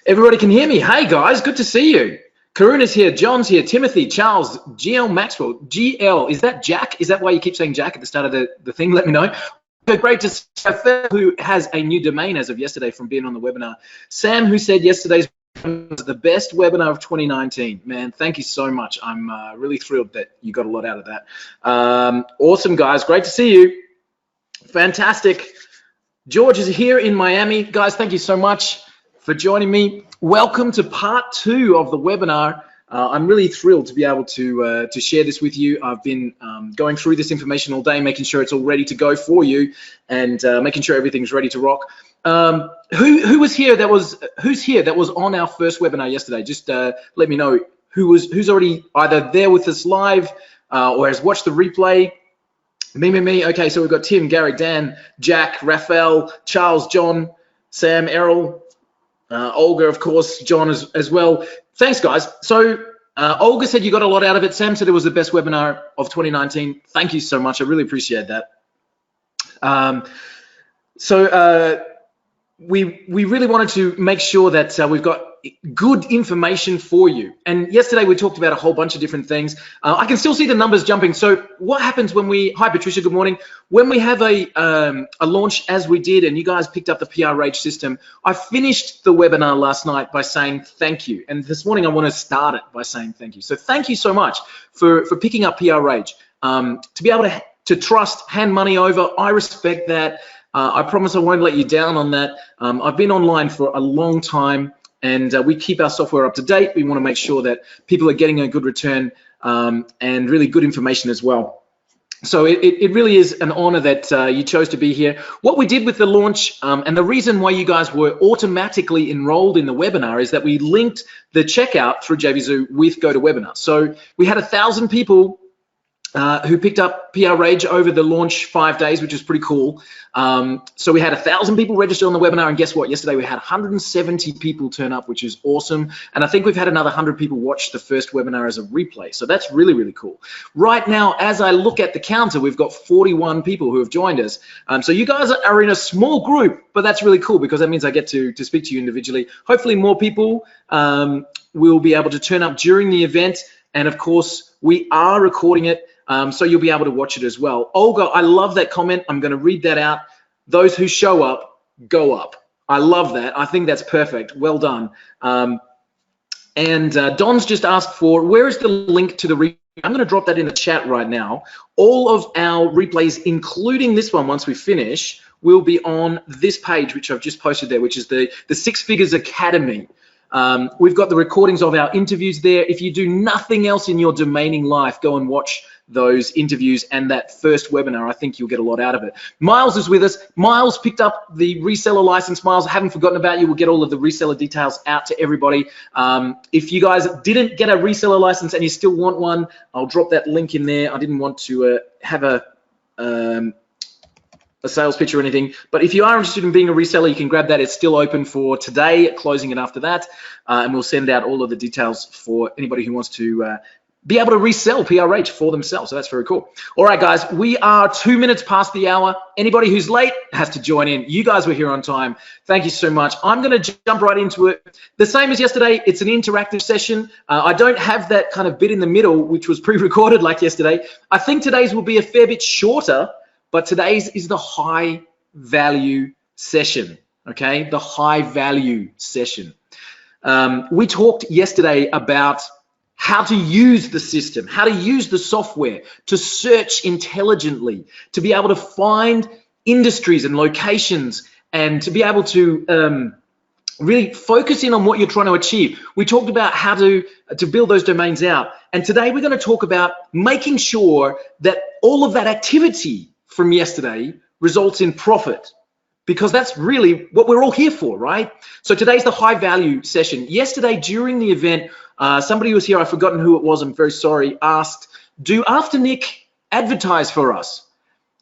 Everybody can hear me. Hey guys, good to see you. Karuna's here, John's here, Timothy, Charles, GL Maxwell, GL. Is that Jack? Is that why you keep saying Jack at the start of the thing? Let me know. Great to see Phil, who has a new domain as of yesterday from being on the webinar. Sam, who said yesterday's was the best webinar of 2019. Man, thank you so much. I'm really thrilled that you got a lot out of that. Awesome, guys. Great to see you. Fantastic. George is here in Miami. Guys, thank you so much for joining me. Welcome to part 2 of the webinar. I'm really thrilled to be able to share this with you. I've been going through this information all day, making sure it's all ready to go for you, and making sure everything's ready to rock. Who's here that was on our first webinar yesterday? Just let me know who's already either there with us live or has watched the replay. Me. Okay, so we've got Tim, Gary, Dan, Jack, Raphael, Charles, John, Sam, Errol, Olga, of course, John as well. Thanks, guys. So Olga said you got a lot out of it. Sam said it was the best webinar of 2019. Thank you so much. I really appreciate that. We really wanted to make sure that we've got good information for you. And yesterday we talked about a whole bunch of different things. I can still see the numbers jumping. So what happens when we, hi Patricia, good morning. When we have a launch as we did and you guys picked up the PRH system, I finished the webinar last night by saying thank you. And this morning I want to start it by saying thank you. So thank you so much for picking up PRH. To be able to trust, hand money over, I respect that. I promise I won't let you down on that. I've been online for a long time, and we keep our software up to date. We want to make sure that people are getting a good return and really good information as well. So it really is an honor that you chose to be here. What we did with the launch, and the reason why you guys were automatically enrolled in the webinar, is that we linked the checkout through JVZoo with GoToWebinar. So we had 1,000 people who picked up PRH over the launch 5 days, which is pretty cool. So we had 1,000 people register on the webinar, and guess what? Yesterday we had 170 people turn up, which is awesome. And I think we've had another 100 people watch the first webinar as a replay. So that's really, really cool. Right now, as I look at the counter, we've got 41 people who have joined us. So you guys are in a small group, but that's really cool because that means I get to speak to you individually. Hopefully more people will be able to turn up during the event. And of course, we are recording it. So you'll be able to watch it as well. Olga, I love that comment. I'm going to read that out. Those who show up, go up. I love that. I think that's perfect. Well done. And Don's just asked for, where is the link to the replay? I'm going to drop that in the chat right now. All of our replays, including this one, once we finish, will be on this page, which I've just posted there, which is the Six Figures Academy. We've got the recordings of our interviews there. If you do nothing else in your domaining life, go and watch those interviews and that first webinar. I think you'll get a lot out of it. Miles is with us. Miles picked up the reseller license. Miles, I haven't forgotten about you. We'll get all of the reseller details out to everybody. If you guys didn't get a reseller license and you still want one, I'll drop that link in there. I didn't want to have a sales pitch or anything, but if you are interested in being a reseller, you can grab that. It's still open for today, closing it after that, and we'll send out all of the details for anybody who wants to be able to resell PRH for themselves. So that's very cool. All right, guys, we are 2 minutes past the hour. Anybody who's late has to join in. You guys were here on time. Thank you so much. I'm going to jump right into it. The same as yesterday, it's an interactive session. I don't have that kind of bit in the middle, which was pre-recorded like yesterday. I think today's will be a fair bit shorter, but today's is the high value session, okay? The high value session. We talked yesterday about how to use the system, how to use the software to search intelligently, to be able to find industries and locations, and to be able to really focus in on what you're trying to achieve. We talked about how to build those domains out. And today we're going to talk about making sure that all of that activity from yesterday results in profit, because that's really what we're all here for, right? So today's the high value session. Yesterday during the event, somebody was here, I've forgotten who it was, I'm very sorry, asked, do After Nick advertise for us?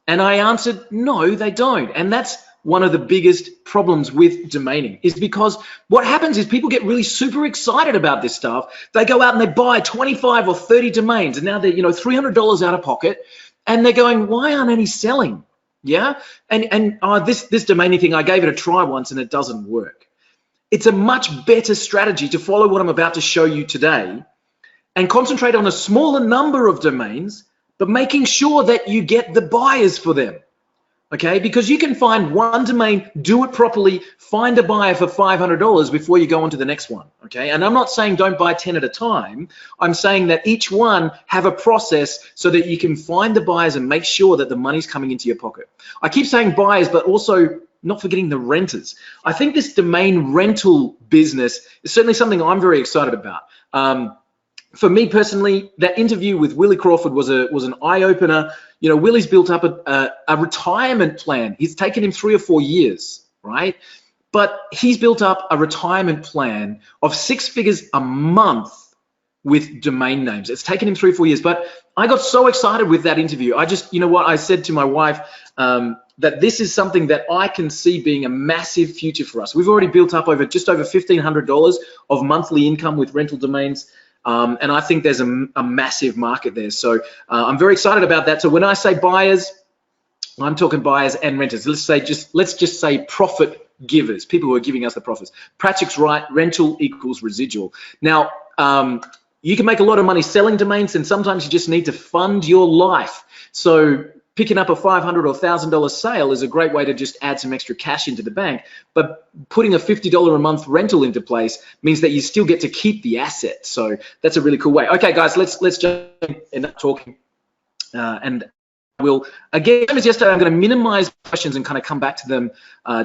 And I answered, no, they don't. And that's one of the biggest problems with domaining, is because what happens is people get really super excited about this stuff. They go out and they buy 25 or 30 domains, and now they're, $300 out of pocket, and they're going, why aren't any selling? Yeah, and this domaining thing, I gave it a try once and it doesn't work. it's a much better strategy to follow what I'm about to show you today and concentrate on a smaller number of domains, but making sure that you get the buyers for them. Okay, because you can find one domain, do it properly, find a buyer for $500 before you go on to the next one. Okay, and I'm not saying don't buy 10 at a time. I'm saying that each one have a process so that you can find the buyers and make sure that the money's coming into your pocket. I keep saying buyers, but also not forgetting the renters. I think this domain rental business is certainly something I'm very excited about. For me personally, that interview with Willie Crawford was an eye-opener. You know, Willie's built up a retirement plan. It's taken him 3 or 4 years, right? But he's built up a retirement plan of 6 figures a month with domain names. It's taken him 3 or 4 years. But I got so excited with that interview. I just, you know what, I said to my wife that this is something that I can see being a massive future for us. We've already built up just over $1,500 of monthly income with rental domains. And I think there's a massive market there. So I'm very excited about that. So when I say buyers, I'm talking buyers and renters. Let's just say profit givers, people who are giving us the profits. Patrick's right, rental equals residual. Now, you can make a lot of money selling domains, and sometimes you just need to fund your life. So picking up a $500 or $1,000 sale is a great way to just add some extra cash into the bank. But putting a $50 a month rental into place means that you still get to keep the asset. So that's a really cool way. Okay, guys, let's jump in talking. And we'll, again, as yesterday, I'm going to minimize questions and kind of come back to them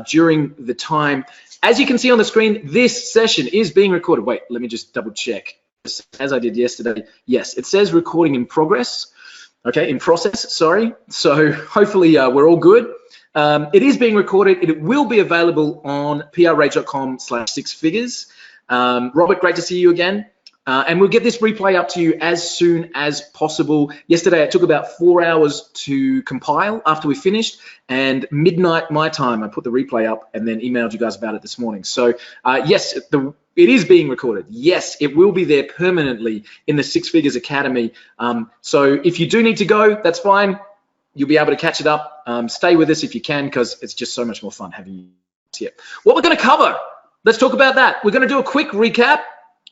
during the time. As you can see on the screen, this session is being recorded. Wait, let me just double check. As I did yesterday, yes, it says recording in progress. Okay, in process, sorry. So hopefully we're all good. It is being recorded. It will be available on prrage.com/6figures. Robert, great to see you again. And we'll get this replay up to you as soon as possible. Yesterday, it took about 4 hours to compile after we finished, and midnight my time, I put the replay up and then emailed you guys about it this morning. So yes, it is being recorded. Yes, it will be there permanently in the 6 Figures Academy. So if you do need to go, that's fine. You'll be able to catch it up. Stay with us if you can, because it's just so much more fun having you here. What we're going to cover, let's talk about that. We're going to do a quick recap.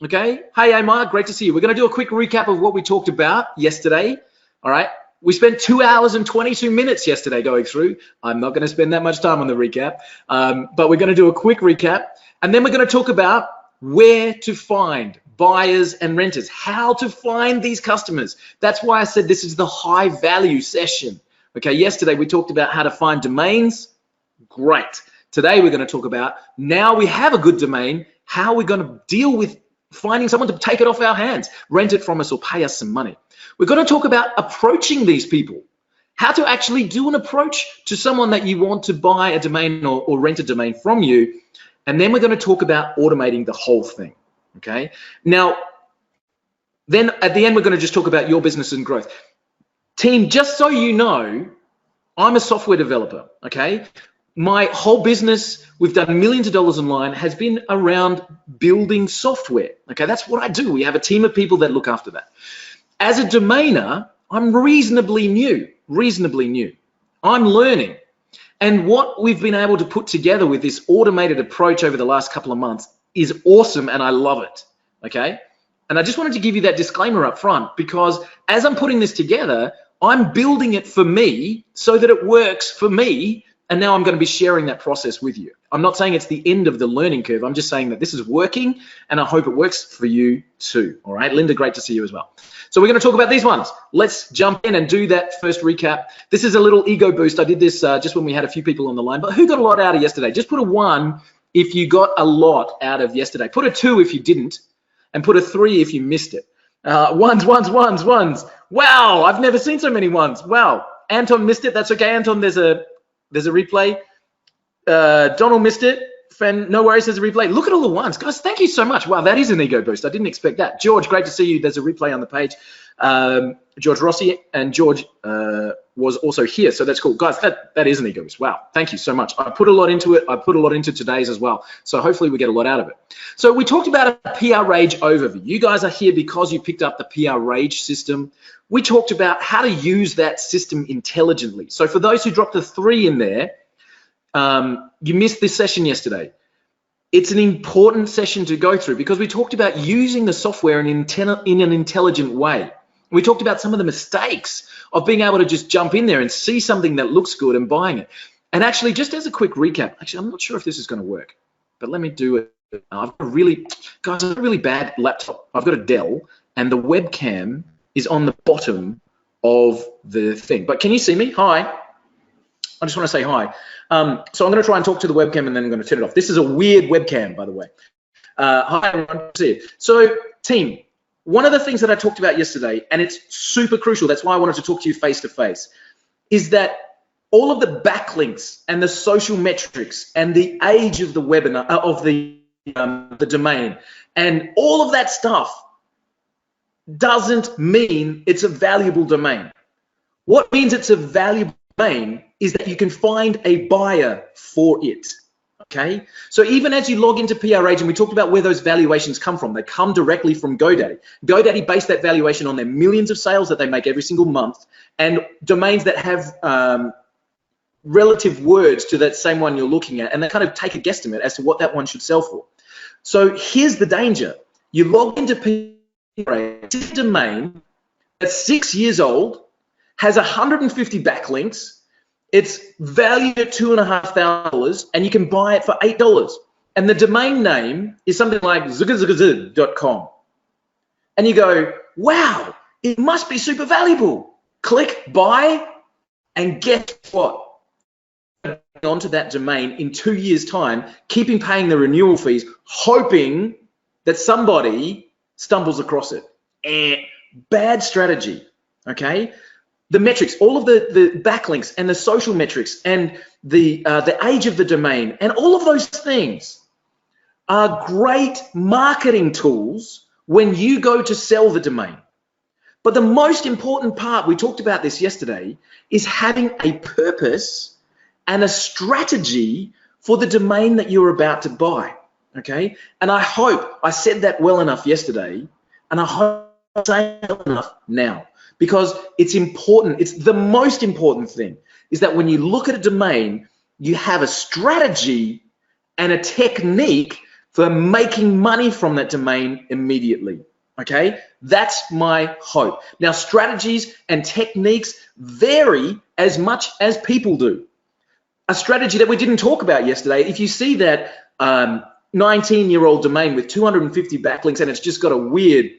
Okay. Hey, Amar, great to see you. We're going to do a quick recap of what we talked about yesterday. All right. We spent 2 hours and 22 minutes yesterday going through. I'm not going to spend that much time on the recap, but we're going to do a quick recap. And then we're going to talk about where to find buyers and renters, how to find these customers. That's why I said this is the high value session. Okay. Yesterday we talked about how to find domains. Great. Today we're going to talk about, now we have a good domain, how we're going to deal with finding someone to take it off our hands, rent it from us, or pay us some money. We're going to talk about approaching these people, how to actually do an approach to someone that you want to buy a domain or rent a domain from you. And then we're going to talk about automating the whole thing. Okay. Now, then at the end, we're going to just talk about your business and growth. Team, just so you know, I'm a software developer. Okay. My whole business, we've done millions of dollars online, has been around building software. Okay, that's what I do. We have a team of people that look after that. As a domainer, I'm reasonably new. I'm learning. And what we've been able to put together with this automated approach over the last couple of months is awesome, and I love it. Okay, and I just wanted to give you that disclaimer up front, because as I'm putting this together, I'm building it for me so that it works for me. And now I'm going to be sharing that process with you. I'm not saying it's the end of the learning curve. I'm just saying that this is working, and I hope it works for you too. All right, Linda, great to see you as well. So we're going to talk about these ones. Let's jump in and do that first recap. This is a little ego boost. I did this just when we had a few people on the line, but who got a lot out of yesterday? Just put a 1 if you got a lot out of yesterday. Put a 2 if you didn't, and put a 3 if you missed it. Ones. Wow, I've never seen so many ones. Wow, Anton missed it. That's okay, Anton, there's a replay. Donald missed it. No worries, there's a replay. Look at all the ones. Guys, thank you so much. Wow, that is an ego boost. I didn't expect that. George, great to see you. There's a replay on the page. George Rossi, and George was also here, so that's cool. Guys, that is an ego boost. Wow, thank you so much. I put a lot into it. I put a lot into today's as well, so hopefully we get a lot out of it. So we talked about a PR Rage overview. You guys are here because you picked up the PR Rage system. We talked about how to use that system intelligently. So for those who dropped a 3 in there, you missed this session yesterday. it's an important session to go through because we talked about using the software in an intelligent way. We talked about some of the mistakes of being able to just jump in there and see something that looks good and buying it. And actually, just as a quick recap, actually, I'm not sure if this is going to work, but let me do it. I've got a really bad laptop. I've got a Dell, and the webcam is on the bottom of the thing. But can you see me? Hi. I just want to say hi. So I'm going to try and talk to the webcam, and then I'm going to turn it off. This is a weird webcam, by the way. Hi, everyone. See you. So, team, one of the things that I talked about yesterday, and it's super crucial, that's why I wanted to talk to you face to face, is that all of the backlinks and the social metrics and the age of the webinar, of the domain, and all of that stuff doesn't mean it's a valuable domain. What means it's a valuable domain is that you can find a buyer for it, okay? So even as you log into PRH, and we talked about where those valuations come from, they come directly from GoDaddy. GoDaddy based that valuation on their millions of sales that they make every single month, and domains that have relative words to that same one you're looking at, and they kind of take a guesstimate as to what that one should sell for. So here's the danger. You log into PRH, it's a domain that's 6 years old, has 150 backlinks, it's valued at $2,500, and you can buy it for $8. And the domain name is something like zugazugazug.com. And you go, wow, it must be super valuable. Click buy, and guess what? Onto that domain in 2 years' time, keeping paying the renewal fees, hoping that somebody stumbles across it. Bad strategy, okay? The metrics, all of the backlinks and the social metrics and the age of the domain and all of those things are great marketing tools when you go to sell the domain. But the most important part, we talked about this yesterday, is having a purpose and a strategy for the domain that you're about to buy, okay? And I hope I said that well enough yesterday, and I hope I say it well enough now, because it's important. It's the most important thing, is that when you look at a domain, you have a strategy and a technique for making money from that domain immediately, okay? That's my hope. Now, strategies and techniques vary as much as people do. A strategy that we didn't talk about yesterday, if you see that 19-year-old domain with 250 backlinks and it's just got a weird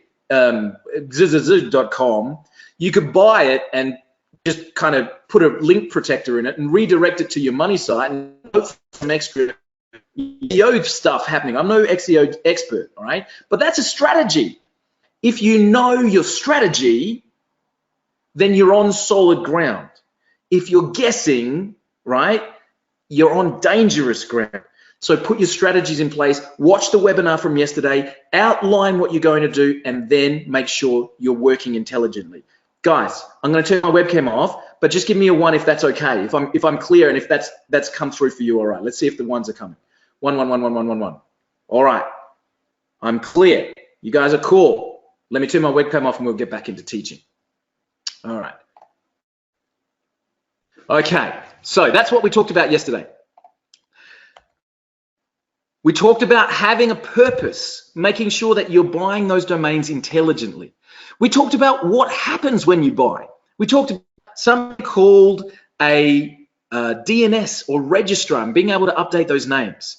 zzz.com, you could buy it and just kind of put a link protector in it and redirect it to your money site and hope for some extra SEO stuff happening. I'm no SEO expert, all right? But that's a strategy. If you know your strategy, then you're on solid ground. If you're guessing, right, you're on dangerous ground. So put your strategies in place, watch the webinar from yesterday, outline what you're going to do, and then make sure you're working intelligently. Guys, I'm going to turn my webcam off, but just give me a 1 if that's okay, if I'm clear and if that's come through for you. All right, let's see if the ones are coming. 1, 1, 1, 1, 1, 1, 1. All right, I'm clear. You guys are cool. Let me turn my webcam off and we'll get back into teaching. All right. Okay, so that's what we talked about yesterday. We talked about having a purpose, making sure that you're buying those domains intelligently. We talked about what happens when you buy. We talked about something called a DNS or registrar and being able to update those names.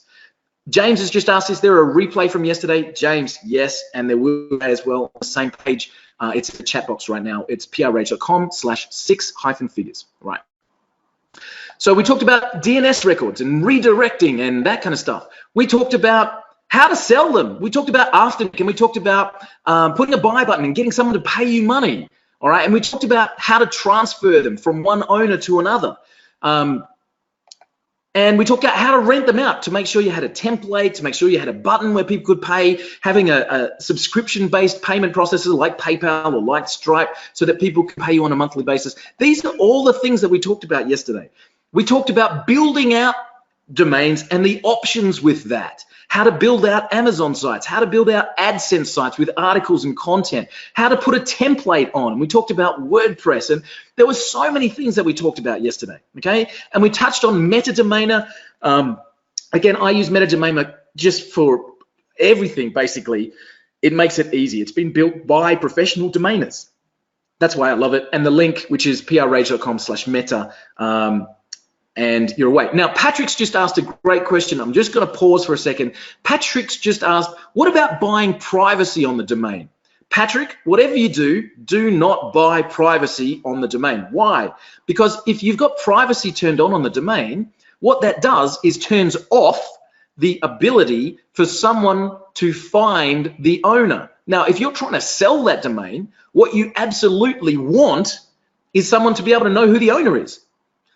James has just asked, is there a replay from yesterday? James, yes, and there will be as well on the same page. It's in the chat box right now. It's prh.com/6-figures, right? So we talked about DNS records and redirecting and that kind of stuff. We talked about how to sell them. We talked about afternic, and we talked about putting a buy button and getting someone to pay you money, all right? And we talked about how to transfer them from one owner to another. And we talked about how to rent them out, to make sure you had a template, to make sure you had a button where people could pay, having a subscription-based payment processor like PayPal or like Stripe so that people can pay you on a monthly basis. These are all the things that we talked about yesterday. We talked about building out domains and the options with that, how to build out Amazon sites, how to build out AdSense sites with articles and content, how to put a template on. We talked about WordPress, and there were so many things that we talked about yesterday, okay? And we touched on Metadomainer. Again, I use Metadomainer just for everything, basically, it makes it easy. It's been built by professional domainers. That's why I love it. And the link, which is prrage.com/meta, and you're away. Now, Patrick's just asked a great question. I'm just going to pause for a second. Patrick's just asked, what about buying privacy on the domain? Patrick, whatever you do, do not buy privacy on the domain. Why? Because if you've got privacy turned on the domain, what that does is turns off the ability for someone to find the owner. Now, if you're trying to sell that domain, what you absolutely want is someone to be able to know who the owner is.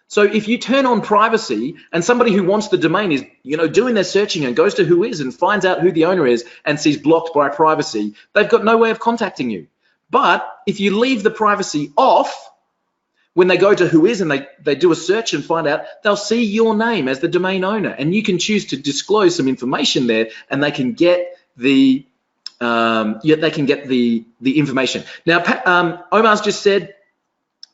So if you turn on privacy and somebody who wants the domain is, doing their searching and goes to who is and finds out who the owner is and sees blocked by privacy, they've got no way of contacting you. But if you leave the privacy off, when they go to who is and they do a search and find out, they'll see your name as the domain owner, and you can choose to disclose some information there, and they can get the information. Now, Omar's just said,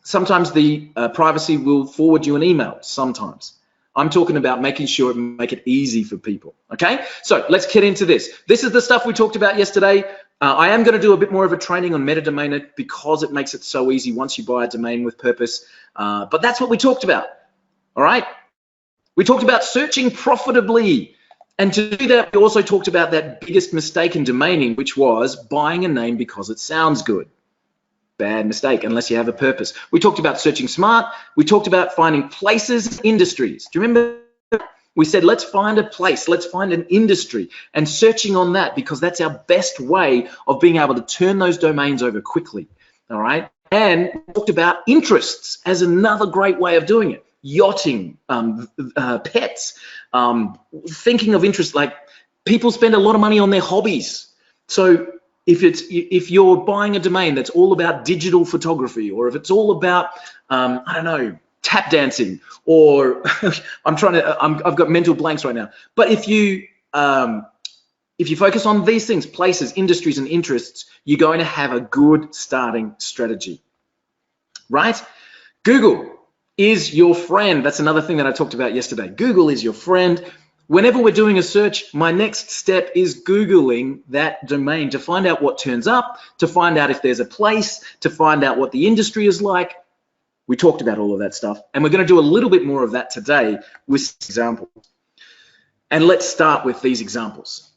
sometimes the privacy will forward you an email, sometimes. I'm talking about making sure it make it easy for people, okay? So let's get into this. This is the stuff we talked about yesterday. I am gonna do a bit more of a training on meta-domainer because it makes it so easy once you buy a domain with purpose. But that's what we talked about, all right? We talked about searching profitably. And to do that, we also talked about that biggest mistake in domaining, which was buying a name because it sounds good. Bad mistake, unless you have a purpose. We talked about searching smart. We talked about finding places, industries. Do you remember? We said, let's find a place, let's find an industry, and searching on that, because that's our best way of being able to turn those domains over quickly, all right? And we talked about interests as another great way of doing it. Yachting, pets, thinking of interest, like people spend a lot of money on their hobbies. So if you're buying a domain that's all about digital photography, or if it's all about, I don't know, tap dancing, or I've got mental blanks right now. But if you focus on these things, places, industries, and interests, you're going to have a good starting strategy, right? Google is your friend. That's another thing that I talked about yesterday. Google is your friend. Whenever we're doing a search, my next step is Googling that domain to find out what turns up, to find out if there's a place, to find out what the industry is like. We talked about all of that stuff, and we're going to do a little bit more of that today with examples. And let's start with these examples.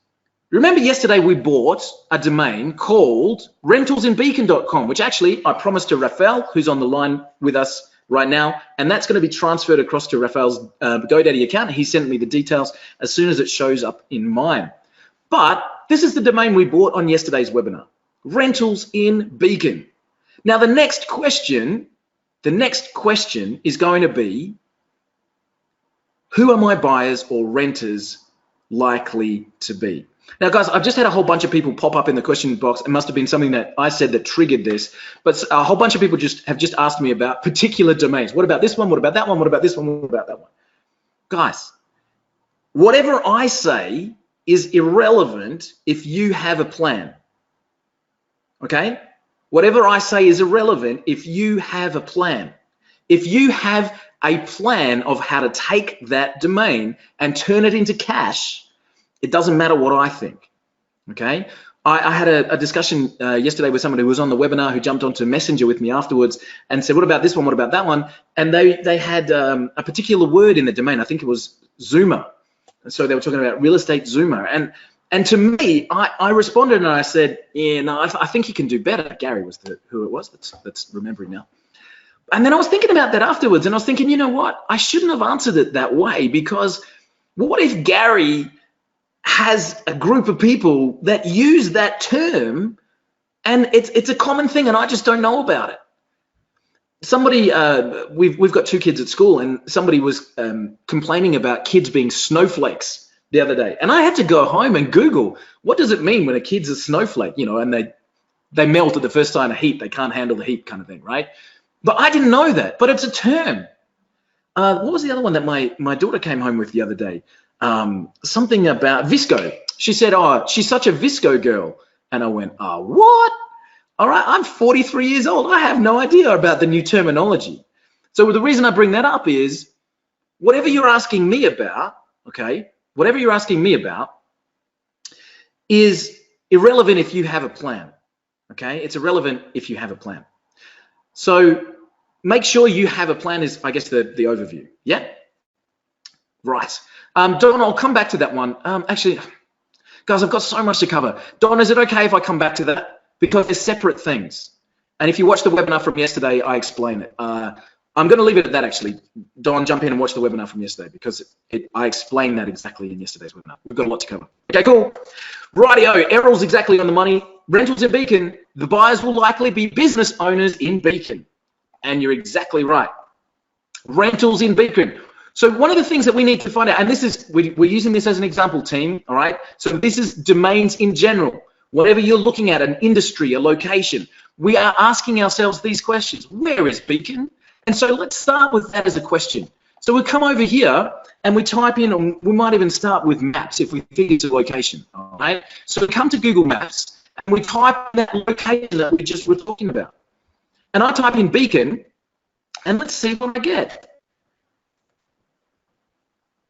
Remember yesterday we bought a domain called rentalsinbeacon.com, which actually I promised to Rafael, who's on the line with us right now, and that's going to be transferred across to Rafael's GoDaddy account. He sent me the details as soon as it shows up in mine. But this is the domain we bought on yesterday's webinar, Rentals in Beacon. Now the next question is going to be, who are my buyers or renters likely to be? Now, guys, I've just had a whole bunch of people pop up in the question box. It must have been something that I said that triggered this, but a whole bunch of people have just asked me about particular domains. What about this one? What about that one? What about this one? What about that one? Guys, whatever I say is irrelevant if you have a plan, okay? Whatever I say is irrelevant if you have a plan. If you have a plan of how to take that domain and turn it into cash, it doesn't matter what I think, okay? I had a discussion yesterday with somebody who was on the webinar who jumped onto Messenger with me afterwards and said, what about this one, what about that one? And they had a particular word in the domain. I think it was Zoomer. So they were talking about real estate Zoomer. And to me, I responded and I said, yeah, no, I think you can do better. Gary was who it was that's remembering now. And then I was thinking about that afterwards, and I was thinking, you know what? I shouldn't have answered it that way, because what if Gary has a group of people that use that term and it's a common thing and I just don't know about it? Somebody, we've got 2 kids at school, and somebody was complaining about kids being snowflakes the other day. And I had to go home and Google, what does it mean when a kid's a snowflake, and they melt at the first sign of heat, they can't handle the heat kind of thing, right? But I didn't know that, but it's a term. What was the other one that my daughter came home with the other day? Something about visco. She said, oh, she's such a visco girl. And I went, oh, what? All right, I'm 43 years old. I have no idea about the new terminology. So the reason I bring that up is, whatever you're asking me about, okay, whatever you're asking me about, is irrelevant if you have a plan. Okay, it's irrelevant if you have a plan. So make sure you have a plan is, I guess, the overview. Yeah, right. Don, I'll come back to that one. Actually, guys, I've got so much to cover. Don, is it okay if I come back to that? Because they're separate things. And if you watch the webinar from yesterday, I explain it. I'm going to leave it at that, actually. Don, jump in and watch the webinar from yesterday because I explained that exactly in yesterday's webinar. We've got a lot to cover. Okay, cool. Rightio, Errol's exactly on the money. Rentals in Beacon, the buyers will likely be business owners in Beacon. And you're exactly right. Rentals in Beacon. So one of the things that we need to find out, and this is, we're using this as an example, team, all right? So this is domains in general. Whatever you're looking at, an industry, a location, we are asking ourselves these questions. Where is Beacon? And so let's start with that as a question. So we come over here and we type in, or we might even start with maps if we think it's a location, all right? So we come to Google Maps and we type in that location that we just were talking about. And I type in Beacon and let's see what I get.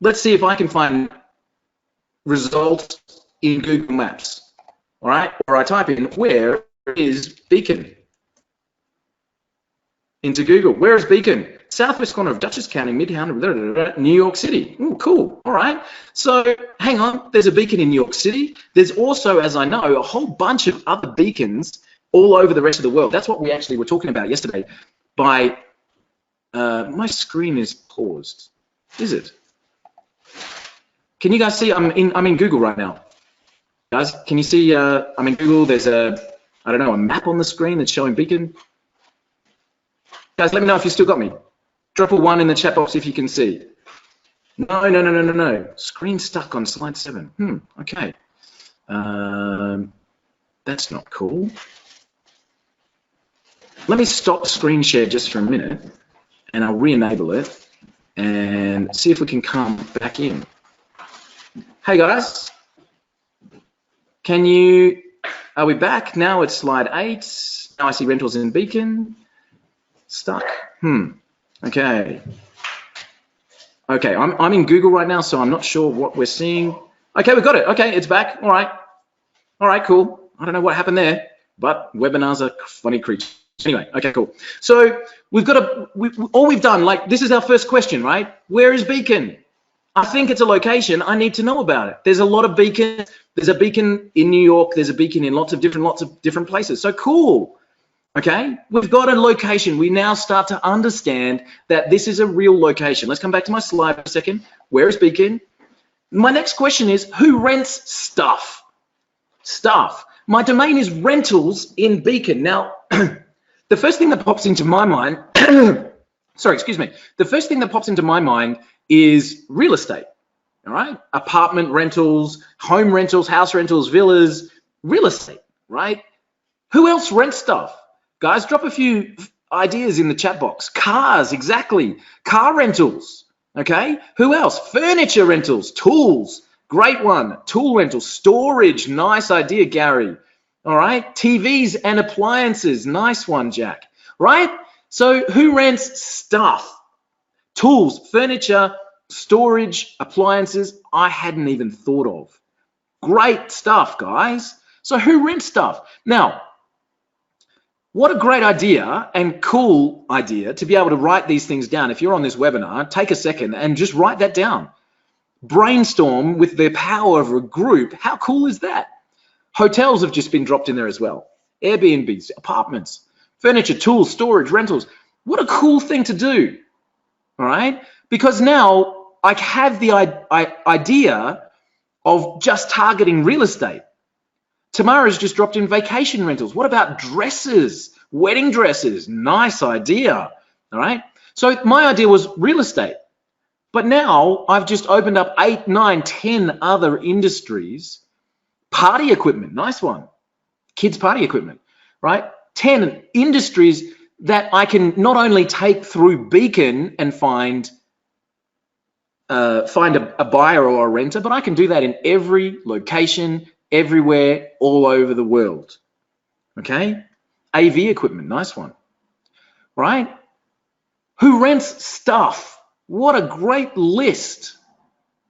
Let's see if I can find results in Google Maps, all right? Or I type in, where is Beacon? Into Google. Where is Beacon? Southwest corner of Dutchess County, Midtown, New York City. Ooh, cool. All right. So hang on. There's a beacon in New York City. There's also, as I know, a whole bunch of other beacons all over the rest of the world. That's what we actually were talking about yesterday. My screen is paused. Is it? Can you guys see? I'm in Google right now. Guys, can you see? I'm in Google. There's a map on the screen that's showing Beacon. Guys, let me know if you still got me. Drop a 1 in the chat box if you can see. No. Screen stuck on slide 7. Okay. That's not cool. Let me stop screen share just for a minute and I'll re-enable it and see if we can come back in. Hey guys, are we back? Now it's slide 8. Now I see rentals in Beacon. Stuck. Okay. Okay, I'm in Google right now, so I'm not sure what we're seeing. Okay, we got it. Okay, it's back. All right. All right, cool. I don't know what happened there, but webinars are funny creatures. Anyway, okay, cool. So we've got all we've done, like this is our first question, right? Where is Beacon? I think it's a location. I need to know about it. There's a lot of beacons. There's a beacon in New York. There's a beacon in lots of different places. So cool. Okay, we've got a location. We now start to understand that this is a real location. Let's come back to my slide for a second. Where is Beacon? My next question is, who rents stuff? Stuff. My domain is rentals in Beacon. Now, the first thing that pops into my mind, sorry, excuse me. The first thing that pops into my mind is real estate, all right? Apartment rentals, home rentals, house rentals, villas, real estate, right? Who else rents stuff? Guys, drop a few ideas in the chat box. Cars, exactly. Car rentals, okay? Who else? Furniture rentals, tools, great one. Tool rentals, storage, nice idea, Gary. All right, TVs and appliances, nice one, Jack, right? So who rents stuff? Tools, furniture, storage, appliances, I hadn't even thought of. Great stuff, guys. So who rents stuff? Now, what a great idea and cool idea to be able to write these things down. If you're on this webinar, take a second and just write that down. Brainstorm with the power of a group. How cool is that? Hotels have just been dropped in there as well. Airbnbs, apartments, furniture, tools, storage, rentals. What a cool thing to do, all right? Because now I have the idea of just targeting real estate. Tamara's just dropped in vacation rentals. What about dresses, wedding dresses? Nice idea, all right? So my idea was real estate. But now I've just opened up 8, 9, 10 other industries. Party equipment, nice one. Kids party equipment, right? 10 industries that I can not only take through Beacon and find a buyer or a renter, but I can do that in every location, everywhere, all over the world, okay? AV equipment, nice one, right? Who rents stuff? What a great list,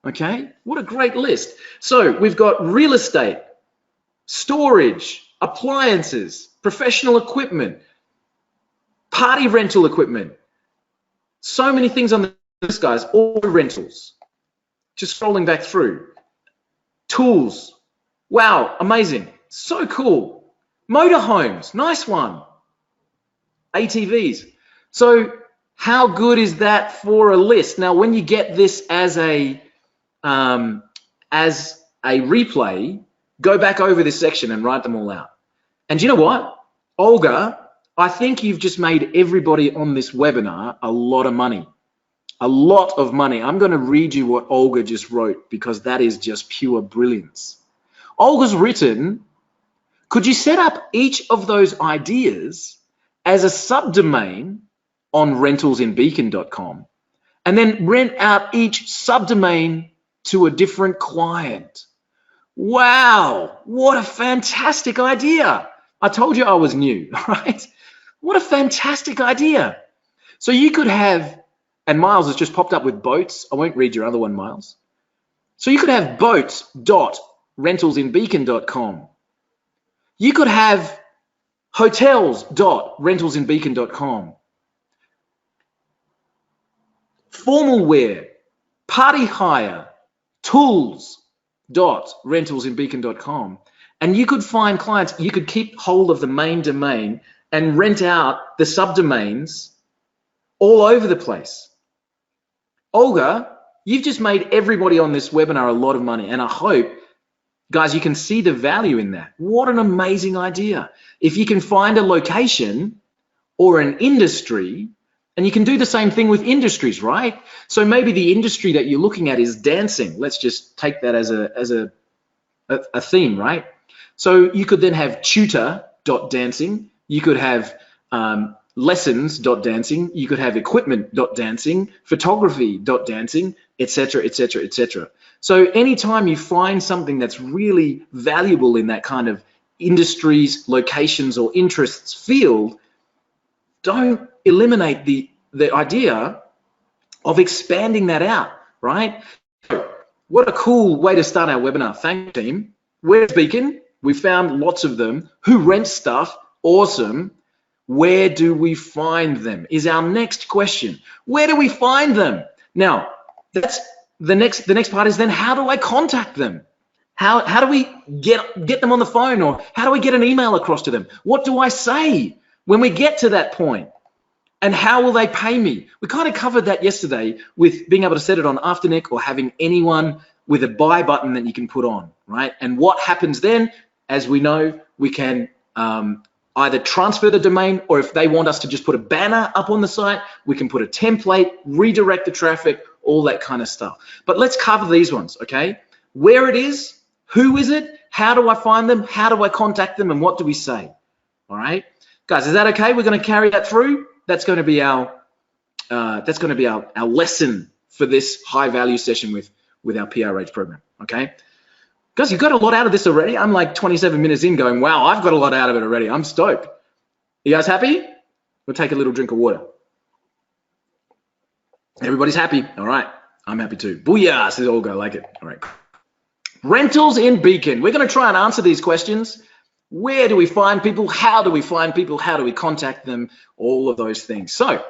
okay? What a great list. So we've got real estate, storage, appliances, professional equipment, party rental equipment. So many things on this, guys, all rentals. Just scrolling back through. Tools. Wow, amazing. So cool. Motorhomes, nice one. ATVs. So how good is that for a list? Now, when you get this as a replay, go back over this section and write them all out. And you know what? Olga, I think you've just made everybody on this webinar a lot of money. A lot of money. I'm going to read you what Olga just wrote because that is just pure brilliance. Olga's written, could you set up each of those ideas as a subdomain on rentalsinbeacon.com and then rent out each subdomain to a different client? Wow, what a fantastic idea. I told you I was new, right? What a fantastic idea. So you could have, and Miles has just popped up with boats. I won't read your other one, Miles. So you could have boats.rentalsinbeacon.com. You could have hotels.rentalsinbeacon.com. Formal wear, party hire, tools.rentalsinbeacon.com. And you could find clients, you could keep hold of the main domain and rent out the subdomains all over the place. Olga, you've just made everybody on this webinar a lot of money, and I hope, guys, you can see the value in that. What an amazing idea. If you can find a location or an industry, and you can do the same thing with industries, right? So maybe the industry that you're looking at is dancing. Let's just take that as a theme, right? So you could then have tutor.dancing. You could have lessons.dancing. You could have equipment.dancing, photography.dancing, etc., etc., etc. So anytime you find something that's really valuable in that kind of industries, locations, or interests field, don't eliminate the idea of expanding that out, right? What a cool way to start our webinar. Thank you, team. Where's Beacon? We found lots of them. Who rents stuff? Awesome. Where do we find them? Is our next question. Where do we find them? Now, that's the next part is then how do I contact them? How do we get them on the phone, or how do we get an email across to them? What do I say when we get to that point? And how will they pay me? We kind of covered that yesterday with being able to set it on Afternic or having anyone with a buy button that you can put on, right? And what happens then, as we know, we can either transfer the domain, or if they want us to just put a banner up on the site, we can put a template, redirect the traffic, all that kind of stuff. But let's cover these ones, okay? Where it is, who is it, how do I find them, how do I contact them, and what do we say? All right, guys, is that okay? We're going to carry that through. That's going to be our lesson for this high value session with our PRH program. Okay, guys, you got a lot out of this already. I'm like 27 minutes in, going, wow, I've got a lot out of it already. I'm stoked. You guys happy? We'll take a little drink of water. Everybody's happy. All right, I'm happy too. Booyah, says Olga. I like it. All right. Rentals in Beacon. We're going to try and answer these questions. Where do we find people? How do we find people? How do we contact them? All of those things. So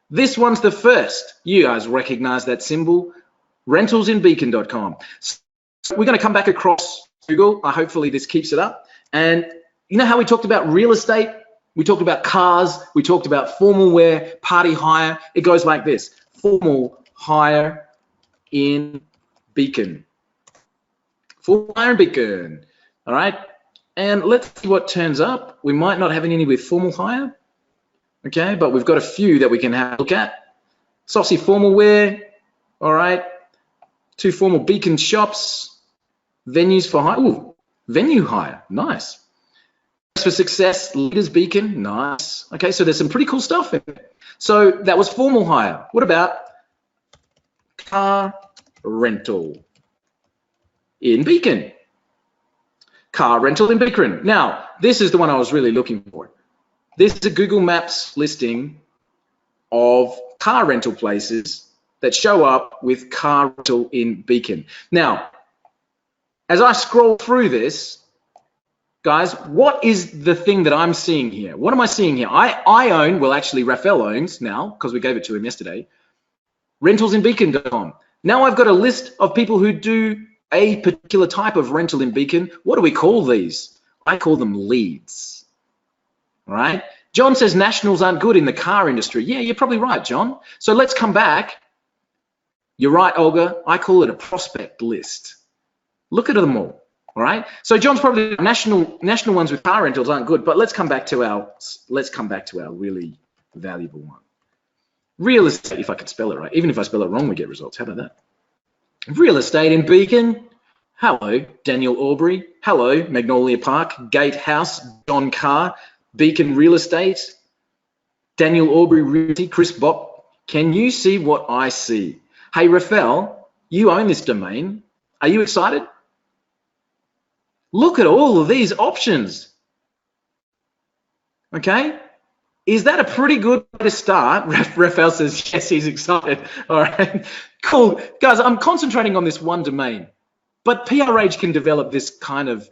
this one's the first. You guys recognize that symbol, rentalsinbeacon.com. So we're going to come back across Google. Hopefully this keeps it up. And you know how we talked about real estate? We talked about cars. We talked about formal wear, party hire. It goes like this. Formal hire in Beacon. Formal hire in Beacon. All right. And let's see what turns up. We might not have any with formal hire, okay, but we've got a few that we can have a look at. Saucy formal wear, all right. 2 formal Beacon shops, venues for hire. Ooh, venue hire, nice. For success, leaders Beacon, nice. Okay, so there's some pretty cool stuff in there. So that was formal hire. What about car rental in Beacon? Car rental in Beacon. Now, this is the one I was really looking for. This is a Google Maps listing of car rental places that show up with car rental in Beacon. Now, as I scroll through this, guys, what is the thing that I'm seeing here? What am I seeing here? I own, well, actually, Raphael owns now, because we gave it to him yesterday, rentals in Beacon.com. Now I've got a list of people who do a particular type of rental in Beacon. What do we call these? I call them leads, all right? John says nationals aren't good in the car industry. Yeah, you're probably right, John. So let's come back. You're right, Olga. I call it a prospect list. Look at them all right? So John's probably national ones with car rentals aren't good, but let's come back to our really valuable one. Real estate, if I could spell it right. Even if I spell it wrong, we get results. How about that? Real estate in Beacon. Hello, Daniel Aubrey. Hello, Magnolia Park, Gatehouse, John Carr, Beacon Real Estate, Daniel Aubrey Realty, Chris Bopp. Can you see what I see? Hey, Raphael, you own this domain. Are you excited? Look at all of these options. Okay? Is that a pretty good way to start? Raphael says, yes, he's excited. All right, cool. Guys, I'm concentrating on this one domain, but PRH can develop this kind of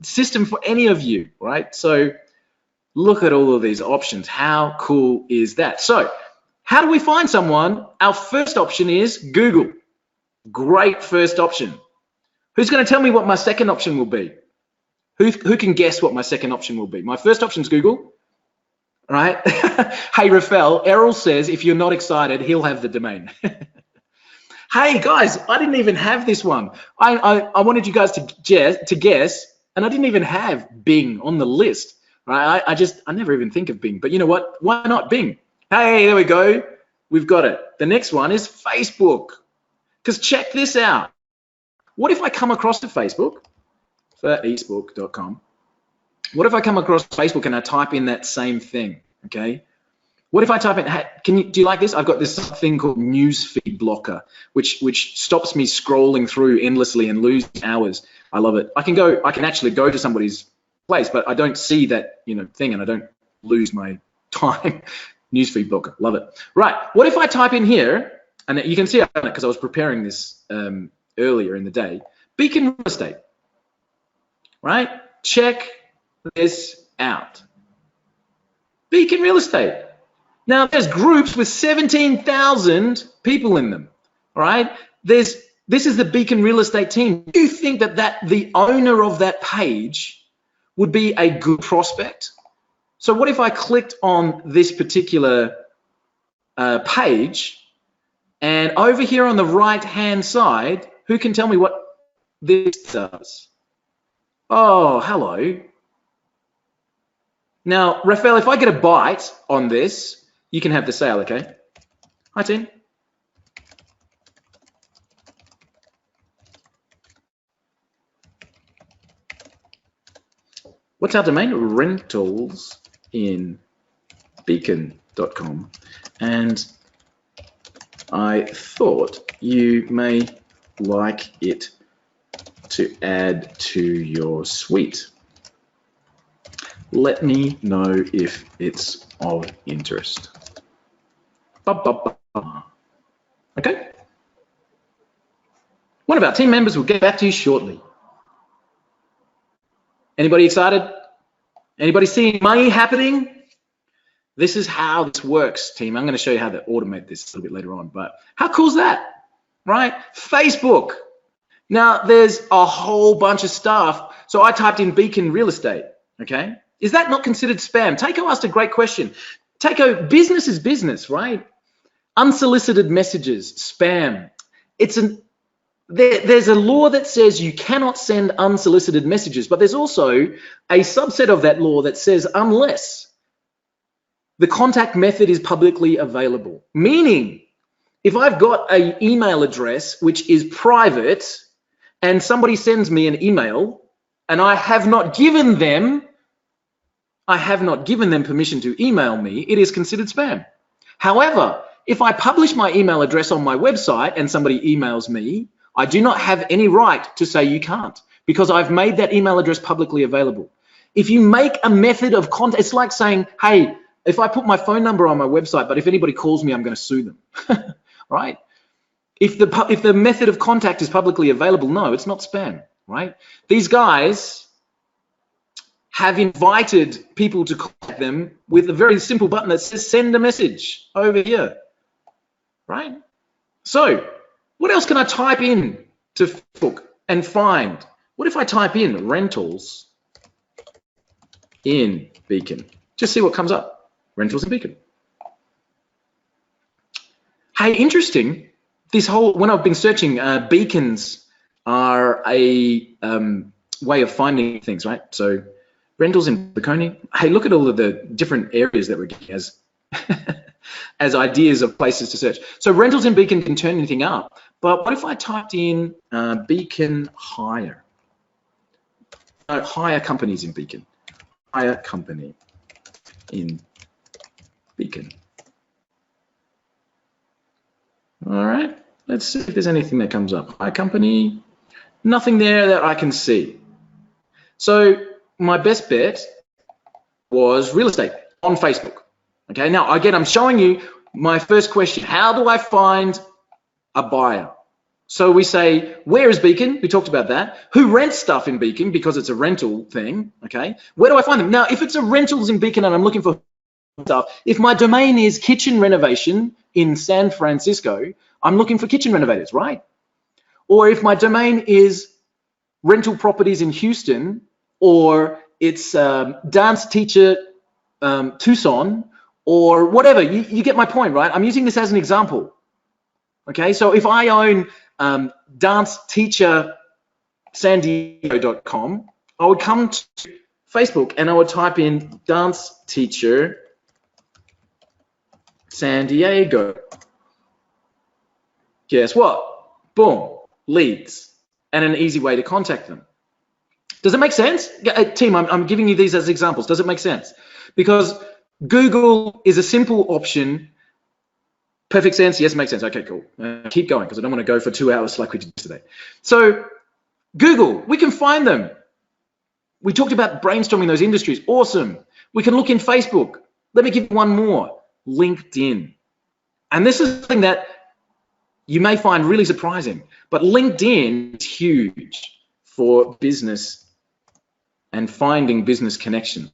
system for any of you, right? So look at all of these options. How cool is that? So how do we find someone? Our first option is Google. Great first option. Who's going to tell me what my second option will be? Who can guess what my second option will be? My first option is Google, right? Hey, Raphael, Errol says if you're not excited, he'll have the domain. Hey, guys, I didn't even have this one. I wanted you guys to guess, and I didn't even have Bing on the list, right? I never even think of Bing, but you know what? Why not Bing? Hey, there we go. We've got it. The next one is Facebook, because check this out. What if I come across to Facebook, facebook.com? What if I come across Facebook and I type in that same thing, okay? What if I type in, hey, do you like this? I've got this thing called newsfeed blocker, which stops me scrolling through endlessly and losing hours. I love it. I can actually go to somebody's place, but I don't see that, thing, and I don't lose my time. Newsfeed blocker, love it. Right, what if I type in here, and you can see I've done it because I was preparing this earlier in the day, Beacon Real Estate, right? Check this out. Beacon Real Estate. Now, there's groups with 17,000 people in them, all right? This is the Beacon Real Estate team. Do you think that the owner of that page would be a good prospect? So what if I clicked on this particular page, and over here on the right-hand side, who can tell me what this does? Oh, hello. Now, Raphael, if I get a bite on this, you can have the sale, okay? Hi, team. What's our domain? Rentals in Beacon.com. And I thought you may like it to add to your suite. Let me know if it's of interest. Okay. One of our team members will get back to you shortly. Anybody excited? Anybody seeing money happening? This is how this works, team. I'm going to show you how to automate this a little bit later on, but how cool is that, right? Facebook. Now, there's a whole bunch of stuff. So I typed in Beacon Real Estate, okay? Is that not considered spam? Takeo asked a great question. Takeo, business is business, right? Unsolicited messages, spam. There's a law that says you cannot send unsolicited messages, but there's also a subset of that law that says unless the contact method is publicly available. Meaning, if I've got an email address which is private and somebody sends me an email and I have not given them permission to email me, it is considered spam. However, if I publish my email address on my website and somebody emails me, I do not have any right to say you can't, because I've made that email address publicly available. If you make a method of contact, it's like saying, hey, if I put my phone number on my website, but if anybody calls me, I'm going to sue them, right? If the method of contact is publicly available, no, it's not spam, right? These guys have invited people to contact them with a very simple button that says send a message over here, right? So what else can I type in to Facebook and find? What if I type in rentals in Beacon? Just see what comes up. Rentals in Beacon. Hey, interesting. This whole, when I've been searching, beacons are a way of finding things, right? So rentals in Bocconi. Hey, look at all of the different areas that we're getting as as ideas of places to search. So rentals in Beacon can turn anything up. But what if I typed in Beacon hire? Hire companies in Beacon. Hire company in Beacon. All right, let's see if there's anything that comes up. Hire company, nothing there that I can see. So my best bet was real estate on Facebook. Okay, now again, I'm showing you my first question. How do I find a buyer? So we say, where is Beacon? We talked about that. Who rents stuff in Beacon because it's a rental thing, okay? Where do I find them? Now, if it's a rentals in Beacon and I'm looking for stuff, if my domain is kitchen renovation in San Francisco, I'm looking for kitchen renovators, right? Or if my domain is rental properties in Houston, or it's dance teacher Tucson, or whatever, you get my point, right? I'm using this as an example. Okay, so if I own dance teacher sandiego.com, I would come to Facebook and I would type in dance teacher San Diego. Guess what? Boom, leads and an easy way to contact them. Does it make sense? Team, I'm giving you these as examples. Does it make sense? Because Google is a simple option. Perfect sense? Yes, makes sense. Okay, cool. Keep going because I don't want to go for 2 hours like we did today. So Google, we can find them. We talked about brainstorming those industries. Awesome. We can look in Facebook. Let me give you one more. LinkedIn. And this is something that you may find really surprising, but LinkedIn is huge for business and finding business connections.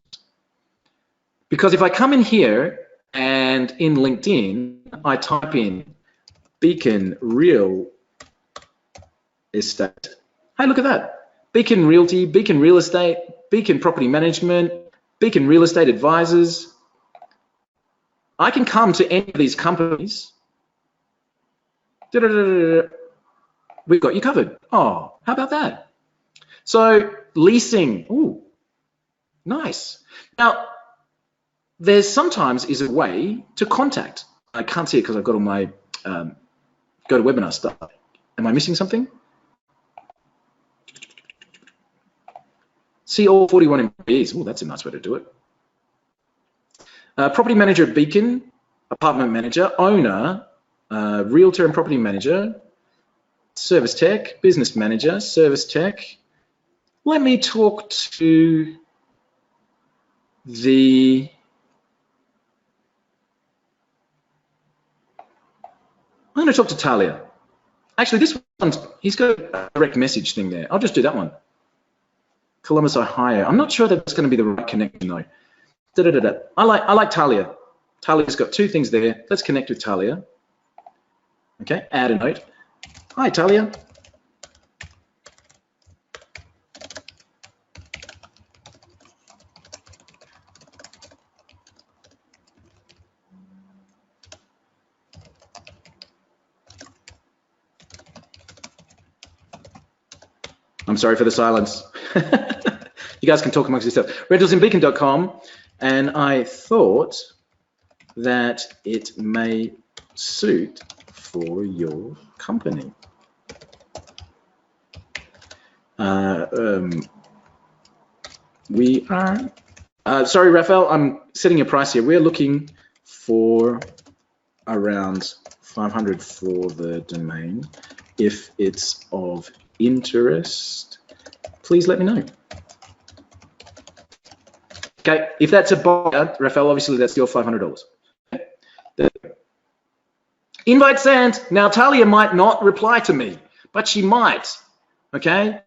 Because if I come in here and in LinkedIn, I type in Beacon Real Estate. Hey, look at that. Beacon Realty, Beacon Real Estate, Beacon Property Management, Beacon Real Estate Advisors. I can come to any of these companies. We've got you covered. Oh, how about that? So leasing, ooh, nice. Now, there's sometimes is a way to contact. I can't see it because I've got all my go to webinar stuff. Am I missing something? See all 41 employees. Oh, that's a nice way to do it. Property manager at Beacon, apartment manager, owner, realtor and property manager, service tech, business manager, service tech. Let me talk to the I'm going to talk to Talia. Actually, this one's, he's got a direct message thing there. I'll just do that one. Columbus, Ohio. I'm not sure that's going to be the right connection though. I like Talia. Talia's got 2 things there. Let's connect with Talia. Okay, add a note. Hi, Talia. I'm sorry for the silence. You guys can talk amongst yourselves. Rentalsinbeacon.com, and I thought that it may suit for your company. We are, sorry, Raphael, I'm setting a price here. We're looking for around 500 for the domain. If it's of interest, please let me know. Okay, if that's a buyer, Raphael, obviously that's your $500. Invite sent. Now Talia might not reply to me, but she might. Okay,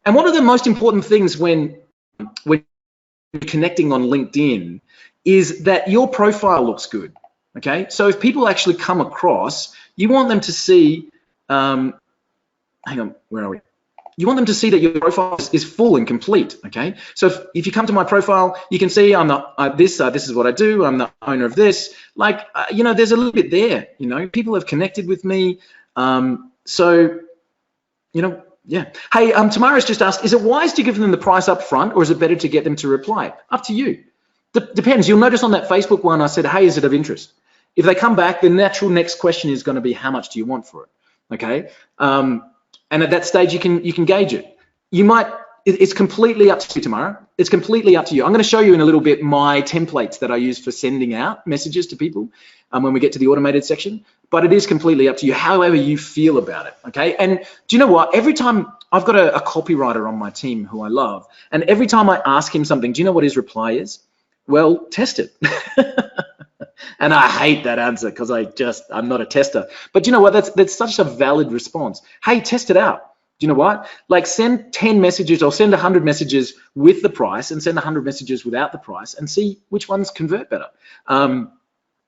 and one of the most important things when connecting on LinkedIn is that your profile looks good. Okay, so if people actually come across, you want them to see, hang on, where are we? You want them to see that your profile is full and complete, okay? So if you come to my profile, you can see I'm the, this is what I do, I'm the owner of this. Like, you know, there's a little bit there, you know, people have connected with me. So, you know, yeah. Hey, Tamara's just asked, is it wise to give them the price up front, or is it better to get them to reply? Up to you. Depends. You'll notice on that Facebook one, I said, hey, is it of interest? If they come back, the natural next question is going to be, how much do you want for it? Okay. And at that stage, you can gauge it. You might, it's completely up to you, Tamara. It's completely up to you. I'm going to show you in a little bit my templates that I use for sending out messages to people when we get to the automated section. But it is completely up to you, however you feel about it, okay? And do you know what? Every time, I've got a copywriter on my team who I love, and every time I ask him something, do you know what his reply is? Well, test it. And I hate that answer because I'm not a tester. But you know what? That's such a valid response. Hey, test it out. Do you know what? Like, send 10 messages or send 100 messages with the price and send 100 messages without the price and see which ones convert better.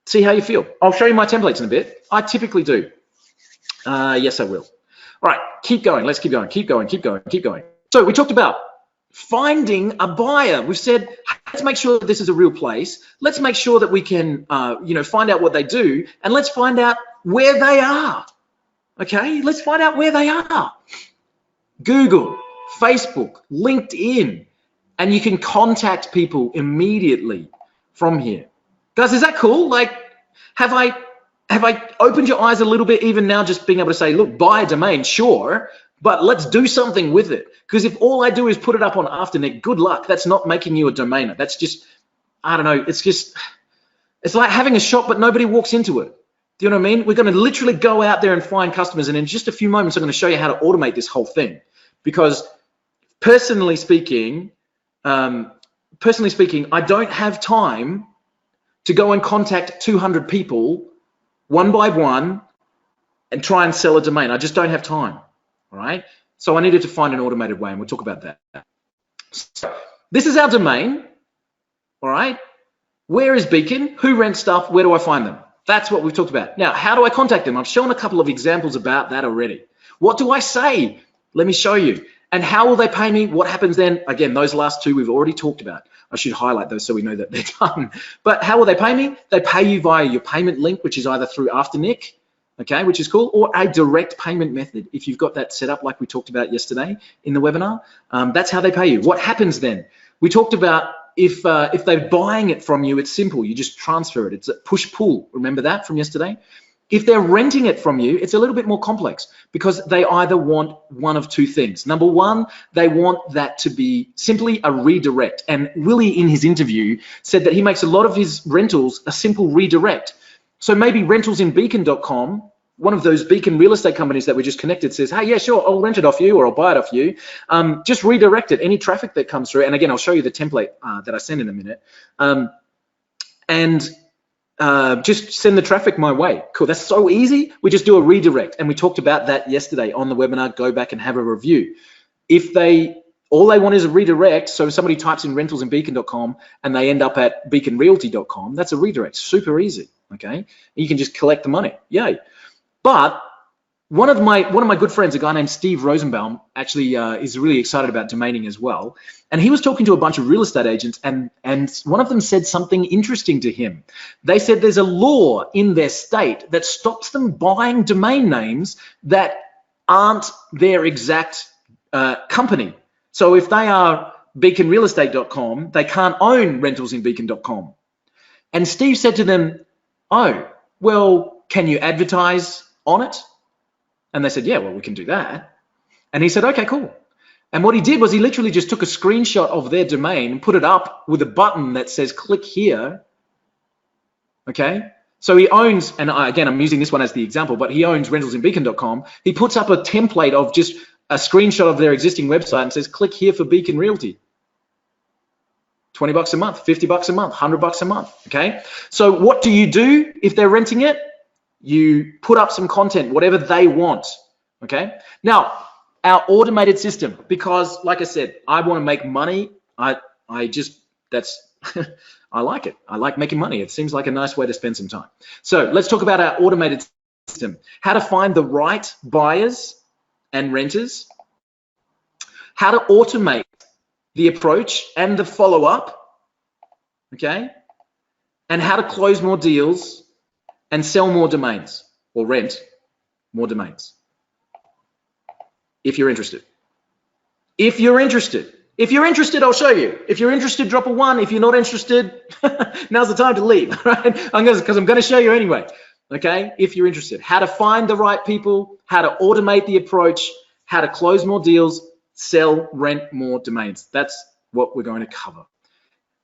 See how you feel. I'll show you my templates in a bit. I typically do. Yes, I will. All right, keep going. Let's keep going, keep going, keep going, keep going. So we talked about finding a buyer. We've said, let's make sure that this is a real place. Let's make sure that we can, you know, find out what they do, and let's find out where they are. Okay, let's find out where they are. Google, Facebook, LinkedIn, and you can contact people immediately from here. Guys, is that cool? Like, have I opened your eyes a little bit even now, just being able to say, look, buy a domain, sure, but let's do something with it. Because if all I do is put it up on Afternic, good luck. That's not making you a domainer. That's just, I don't know, it's like having a shop, but nobody walks into it. Do you know what I mean? We're going to literally go out there and find customers. And in just a few moments, I'm going to show you how to automate this whole thing. Because personally speaking, I don't have time to go and contact 200 people one by one and try and sell a domain. I just don't have time. All right, so I needed to find an automated way, and we'll talk about that. So this is our domain. All right, where is Beacon? Who rents stuff? Where do I find them? That's what we've talked about. Now, how do I contact them? I've shown a couple of examples about that already. What do I say? Let me show you. And how will they pay me? What happens then? Again, those last two we've already talked about. I should highlight those so we know that they're done. But how will they pay me? They pay you via your payment link, which is either through Afternic, okay, which is cool, or a direct payment method. If you've got that set up like we talked about yesterday in the webinar, that's how they pay you. What happens then? We talked about if they're buying it from you, it's simple. You just transfer it. It's a push-pull. Remember that from yesterday? If they're renting it from you, it's a little bit more complex because they either want one of two things. Number one, they want that to be simply a redirect. And Willie, in his interview, said that he makes a lot of his rentals a simple redirect. So maybe rentalsinbeacon.com, one of those Beacon real estate companies that we just connected, says, hey, yeah, sure, I'll rent it off you or I'll buy it off you. Just redirect it, any traffic that comes through. And again, I'll show you the template that I send in a minute. Just send the traffic my way. Cool, that's so easy. We just do a redirect. And we talked about that yesterday on the webinar. Go back and have a review. If all they want is a redirect, so if somebody types in rentalsinbeacon.com and they end up at beaconrealty.com, that's a redirect, super easy, okay? You can just collect the money, yay. But one of my good friends, a guy named Steve Rosenbaum, actually is really excited about domaining as well. And he was talking to a bunch of real estate agents, and one of them said something interesting to him. They said there's a law in their state that stops them buying domain names that aren't their exact company. So if they are beaconrealestate.com, they can't own rentalsinbeacon.com. And Steve said to them, oh, well, can you advertise on it? And they said, yeah, well, we can do that. And he said, okay, cool. And what he did was he literally just took a screenshot of their domain and put it up with a button that says click here. Okay. So he owns, and again, I'm using this one as the example, but he owns rentalsinbeacon.com. He puts up a template of just a screenshot of their existing website and says, click here for Beacon Realty. 20 bucks a month, 50 bucks a month, 100 bucks a month. Okay. So what do you do if they're renting it? You put up some content, whatever they want. Okay. Now, our automated system, because like I said, I want to make money. I just That's, I like it. I like making money. It seems like a nice way to spend some time. So let's talk about our automated system. How to find the right buyers and renters. How to automate the approach and the follow-up, okay? And how to close more deals and sell more domains or rent more domains. If you're interested. If you're interested. If you're interested, I'll show you. If you're interested, drop a 1. If you're not interested, now's the time to leave, right? Because I'm going to show you anyway, okay? If you're interested. How to find the right people, how to automate the approach, how to close more deals, sell, rent more domains. That's what we're going to cover.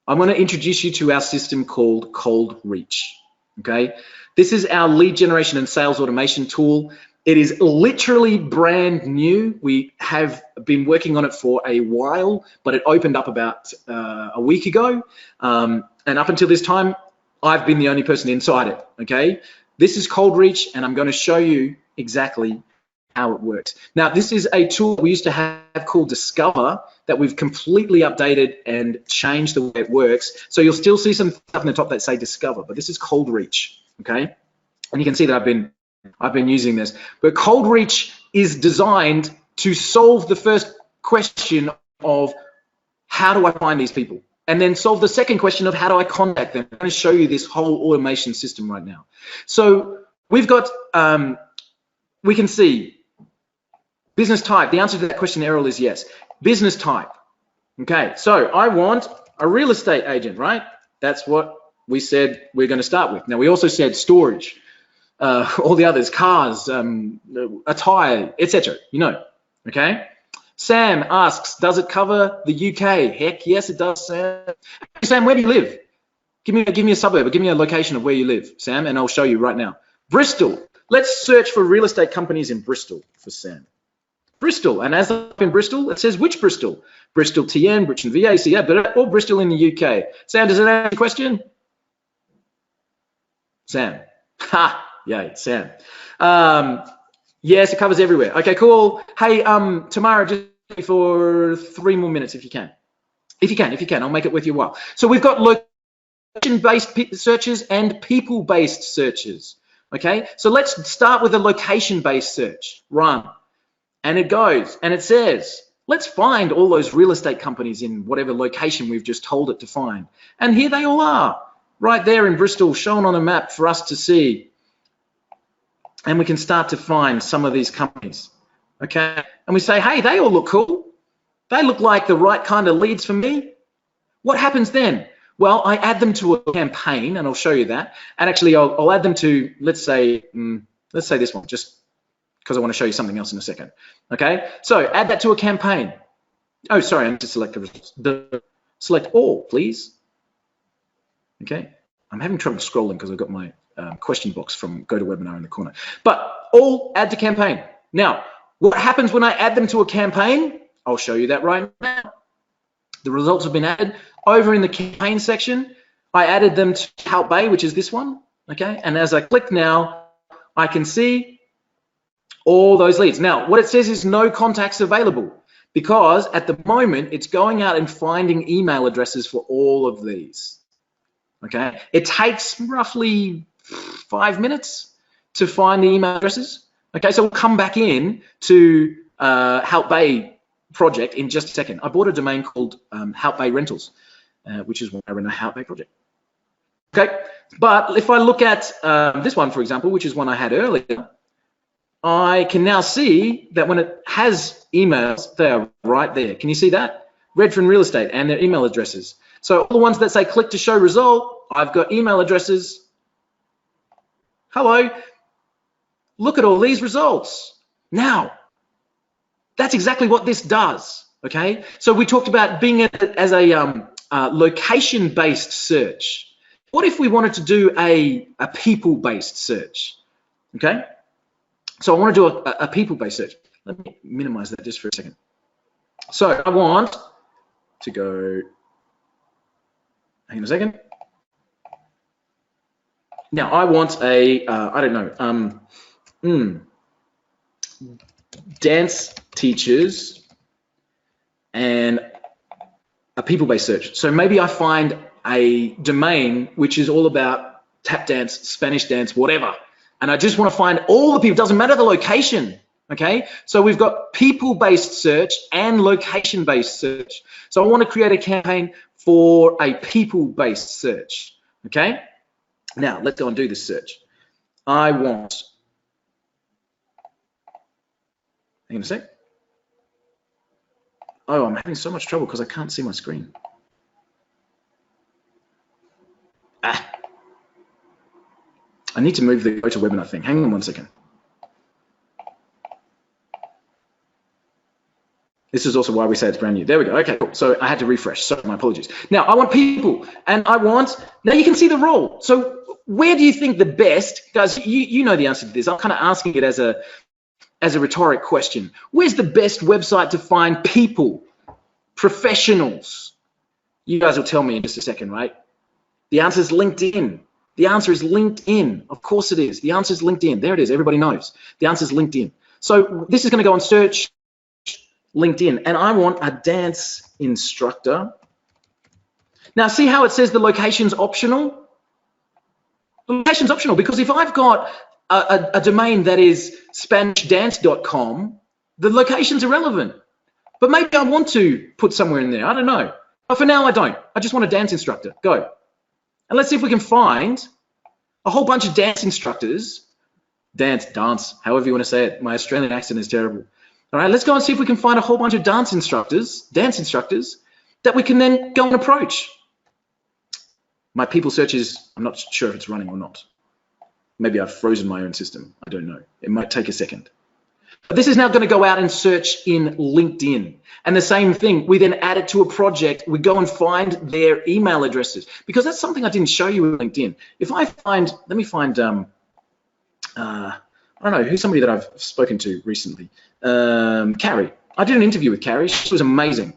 I'm going to introduce you to our system called Cold Reach, okay? This is our lead generation and sales automation tool. It is literally brand new. We have been working on it for a while, but it opened up about a week ago. And up until this time, I've been the only person inside it, okay? This is Cold Reach, and I'm going to show you exactly how it works. Now, this is a tool we used to have called Discover that we've completely updated and changed the way it works. So you'll still see some stuff in the top that say Discover, but this is Cold Reach, okay? And you can see that I've been using this. But Cold Reach is designed to solve the first question of how do I find these people? And then solve the second question of how do I contact them? I'm going to show you this whole automation system right now. So we've got, we can see business type. The answer to that question, Errol, is yes. Business type. Okay, so I want a real estate agent, right? That's what we said we're going to start with. Now, we also said storage. All the others, cars, attire, etc. You know, okay? Sam asks, does it cover the UK? Heck, yes, it does, Sam. Sam, where do you live? Give me a suburb, or give me a location of where you live, Sam, and I'll show you right now. Bristol. Let's search for real estate companies in Bristol for Sam. Bristol, and as up in Bristol, it says which Bristol? Bristol TN, Bristol VAC, or Bristol in the UK. Sam, does that answer your question? Sam. Ha! Yay, Sam. Yes, it covers everywhere. Okay, cool. Hey, Tamara, just for 3 more minutes if you can. If you can, I'll make it worth your while. So we've got location-based searches and people-based searches. Okay, so let's start with a location-based search. Run. And it goes, and it says, let's find all those real estate companies in whatever location we've just told it to find. And here they all are, right there in Bristol, shown on a map for us to see. And we can start to find some of these companies, okay? And we say, hey, they all look cool. They look like the right kind of leads for me. What happens then? Well, I add them to a campaign, and I'll show you that. And actually, I'll add them to, let's say this one, just because I want to show you something else in a second, okay? So add that to a campaign. Oh, sorry, I need to select the results. Select all, please. Okay, I'm having trouble scrolling because I've got my question box from GoToWebinar in the corner. But all add to campaign. Now, what happens when I add them to a campaign? I'll show you that right now. The results have been added. Over in the campaign section, I added them to Help Bay, which is this one, okay? And as I click now, I can see all those leads. Now, what it says is no contacts available because at the moment, it's going out and finding email addresses for all of these, okay? It takes roughly 5 minutes to find the email addresses. Okay, so we'll come back in to Help Bay project in just a second. I bought a domain called Help Bay Rentals, which is why I run a Help Bay project. Okay, but if I look at this one, for example, which is one I had earlier, I can now see that when it has emails, they are right there. Can you see that? Redfin Real Estate and their email addresses. So all the ones that say click to show result, I've got email addresses. Hello, look at all these results. Now, that's exactly what this does, okay? So we talked about being as a location-based search. What if we wanted to do a people-based search, okay? So I want to do a people-based search. Let me minimize that just for a second. So I want to go, hang on a second. Now I want a, I don't know, dance teachers and a people-based search. So maybe I find a domain which is all about tap dance, Spanish dance, whatever. And I just want to find all the people, doesn't matter the location, okay? So we've got people-based search and location-based search. So I want to create a campaign for a people-based search, okay? Now, let's go and do this search. I want, hang on a sec. Oh, I'm having so much trouble because I can't see my screen. I need to move the GoToWebinar thing. Hang on one second. This is also why we say it's brand new. There we go. Okay, cool. So I had to refresh. So my apologies. Now I want people, and I want. Now you can see the role. So where do you think the best, guys? You know the answer to this. I'm kind of asking it as a rhetoric question. Where's the best website to find people, professionals? You guys will tell me in just a second, right? The answer is LinkedIn. The answer is LinkedIn. Of course it is. The answer is LinkedIn. There it is. Everybody knows. The answer is LinkedIn. So this is going to go on search LinkedIn, and I want a dance instructor. Now see how it says the location's optional? The location's optional because if I've got a domain that is SpanishDance.com, the location's irrelevant. But maybe I want to put somewhere in there. I don't know. But for now, I don't. I just want a dance instructor. Go. And let's see if we can find a whole bunch of dance instructors. Dance, however you want to say it. My Australian accent is terrible. All right, let's go and see if we can find a whole bunch of dance instructors that we can then go and approach. My people search is, I'm not sure if it's running or not. Maybe I've frozen my own system. I don't know. It might take a second. But this is now going to go out and search in LinkedIn. And the same thing, we then add it to a project. We go and find their email addresses because that's something I didn't show you in LinkedIn. If I find, let me find, I don't know, who's somebody that I've spoken to recently? Carrie. I did an interview with Carrie. She was amazing.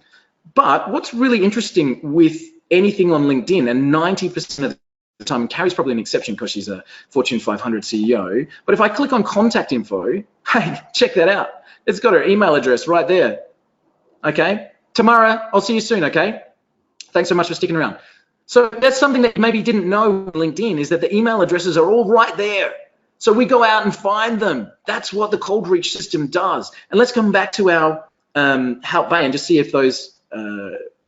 But what's really interesting with anything on LinkedIn, and 90% of the time, Carrie's probably an exception because she's a Fortune 500 CEO, but if I click on contact info, hey, check that out. It's got her email address right there. Okay, Tamara, I'll see you soon, okay? Thanks so much for sticking around. So that's something that maybe you didn't know on LinkedIn, is that the email addresses are all right there. So we go out and find them. That's what the cold reach system does. And let's come back to our help bay and just see if those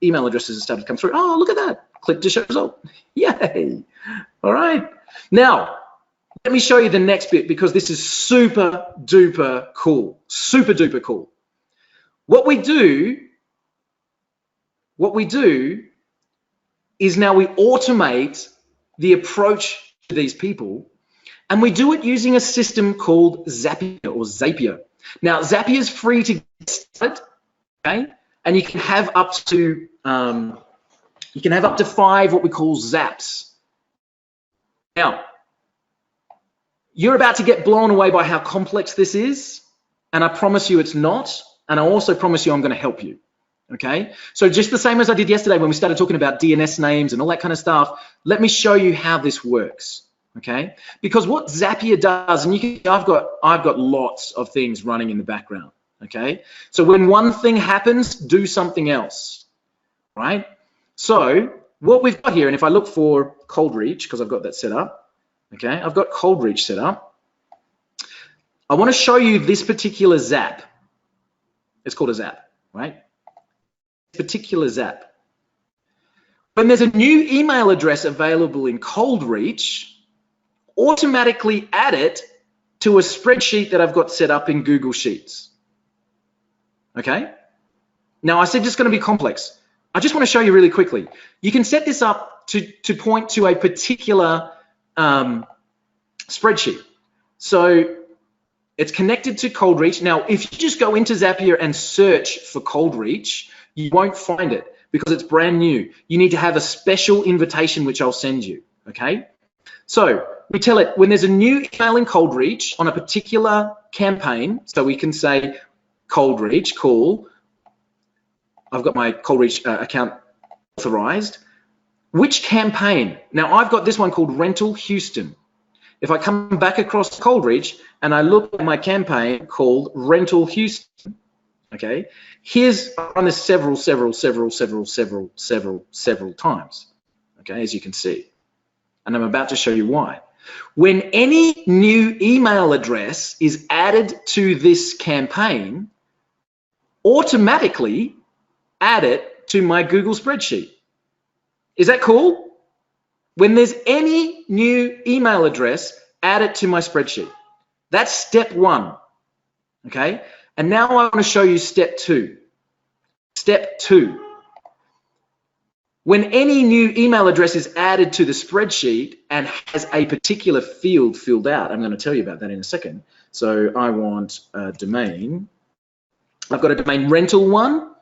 email addresses have started to come through. Oh, look at that. Click to show result. Yay. All right. Now, let me show you the next bit because this is super duper cool. Super duper cool. What we do is now we automate the approach to these people, and we do it using a system called Zapier. Now, Zapier is free to get started, okay? And you can have up to 5 what we call zaps. Now, you're about to get blown away by how complex this is, and I promise you it's not, and I also promise you I'm going to help you. Okay, so just the same as I did yesterday when we started talking about DNS names and all that kind of stuff, let me show you how this works. Okay, because what Zapier does, and you can, I've got lots of things running in the background. Okay, so when one thing happens, do something else, right? So what we've got here, and if I look for cold reach, because I've got that set up, okay, I've got cold reach set up. I want to show you this particular zap. It's called a zap, right? Particular zap. When there's a new email address available in cold reach, automatically add it to a spreadsheet that I've got set up in Google Sheets. Okay? Now I said it's going to be complex. I just want to show you really quickly. You can set this up to point to a particular spreadsheet. So it's connected to cold reach. Now, if you just go into Zapier and search for cold reach, you won't find it because it's brand new. You need to have a special invitation, which I'll send you, okay? So we tell it when there's a new email in cold reach on a particular campaign, so we can say cold reach, cool. I've got my cold reach account authorized. Which campaign? Now I've got this one called Rental Houston. If I come back across cold reach and I look at my campaign called Rental Houston, Okay, I've run this several times, okay, as you can see, and I'm about to show you why. When any new email address is added to this campaign, automatically add it to my Google spreadsheet. Is that cool? When there's any new email address, add it to my spreadsheet. That's step one, okay? And now I want to show you step two. Step two. When any new email address is added to the spreadsheet and has a particular field filled out, I'm going to tell you about that in a second. So I want a domain. I've got a domain rental one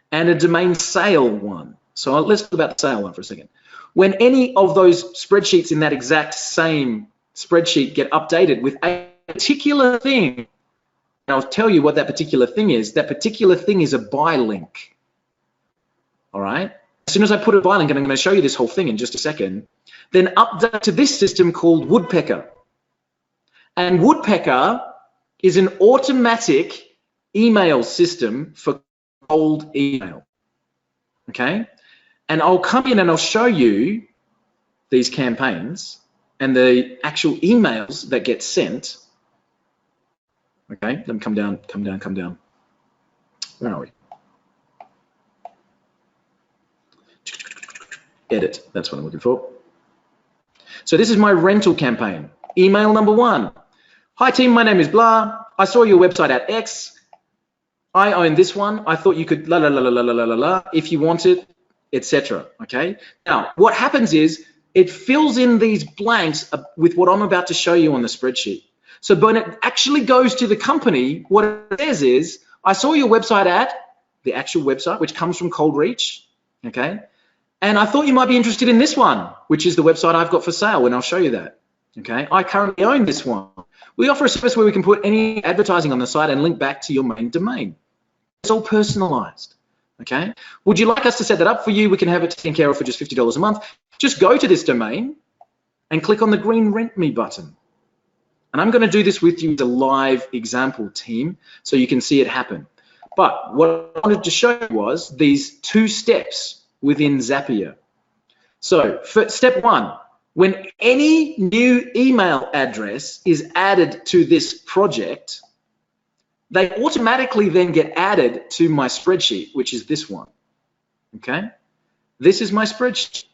and a domain sale one. So let's talk about the sale one for a second. When any of those spreadsheets in that exact same spreadsheet get updated with a particular thing, and I'll tell you what that particular thing is. That particular thing is a buy link. All right. As soon as I put a buy link, and I'm going to show you this whole thing in just a second, then update to this system called Woodpecker. And Woodpecker is an automatic email system for cold email. Okay. And I'll come in and I'll show you these campaigns and the actual emails that get sent. Okay, let me come down. Where are we? Edit, that's what I'm looking for. So this is my rental campaign. Email number one. Hi team, my name is blah. I saw your website at X. I own this one. I thought you could la la la la la la la la if you wanted, etc. Okay. Now, what happens is it fills in these blanks with what I'm about to show you on the spreadsheet. So when it actually goes to the company, what it says is, I saw your website at the actual website, which comes from Cold Reach. Okay. And I thought you might be interested in this one, which is the website I've got for sale, and I'll show you that. Okay. I currently own this one. We offer a service where we can put any advertising on the site and link back to your main domain. It's all personalized. Okay. Would you like us to set that up for you? We can have it taken care of for just $50 a month. Just go to this domain and click on the green Rent Me button. And I'm going to do this with you as a live example, team, so you can see it happen. But what I wanted to show you was these two steps within Zapier. So for step one, when any new email address is added to this project, they automatically then get added to my spreadsheet, which is this one. Okay, this is my spreadsheet.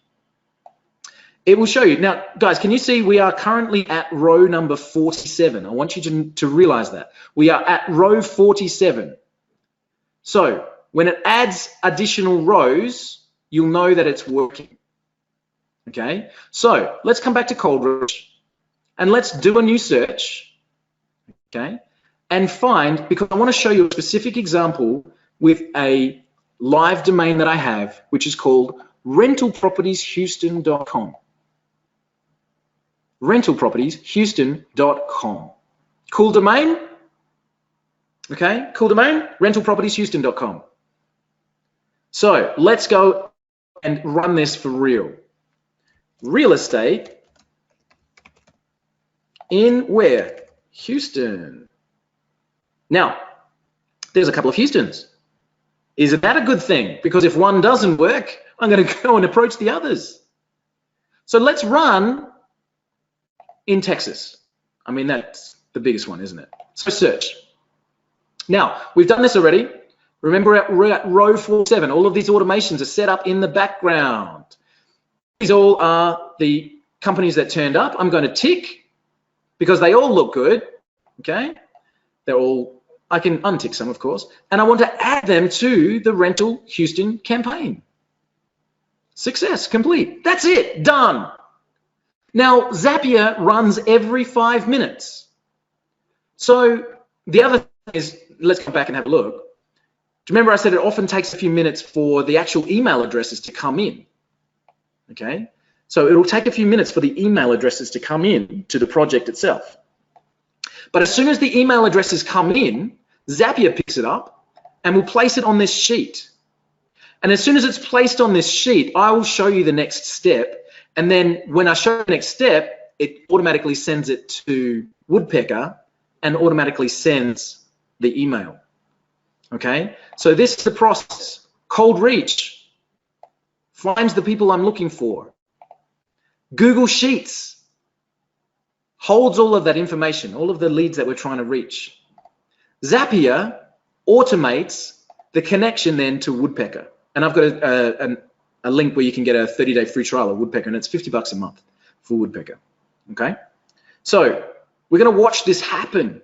It will show you. Now, guys, can you see we are currently at row number 47? I want you to realize that. We are at row 47. So when it adds additional rows, you'll know that it's working. Okay, so let's come back to Cold Reach and let's do a new search. Okay, and find, because I want to show you a specific example with a live domain that I have, which is called rentalpropertieshouston.com. rentalpropertieshouston.com. Cool domain? Okay, cool domain, rentalpropertieshouston.com. So let's go and run this for real. Real estate in where? Houston. Now, there's a couple of Houstons. Isn't that a good thing? Because if one doesn't work, I'm going to go and approach the others. So let's run in Texas. I mean, that's the biggest one, isn't it? So search. Now, we've done this already. Remember, we're at row 47. All of these automations are set up in the background. These all are the companies that turned up. I'm going to tick because they all look good. Okay, they're all, I can untick some, of course, and I want to add them to the Rental Houston campaign. Success, complete. That's it, done. Now, Zapier runs every 5 minutes. So the other thing is, let's come back and have a look. Remember I said it often takes a few minutes for the actual email addresses to come in. Okay, so it'll take a few minutes for the email addresses to come in to the project itself. But as soon as the email addresses come in, Zapier picks it up and will place it on this sheet. And as soon as it's placed on this sheet, I will show you the next step. And then when I show the next step, it automatically sends it to Woodpecker and automatically sends the email. Okay, so this is the process. Cold reach finds the people I'm looking for. Google Sheets holds all of that information, all of the leads that we're trying to reach. Zapier automates the connection then to Woodpecker. And I've got a link where you can get a 30-day free trial of Woodpecker, and it's $50 a month for Woodpecker. Okay, so we're going to watch this happen.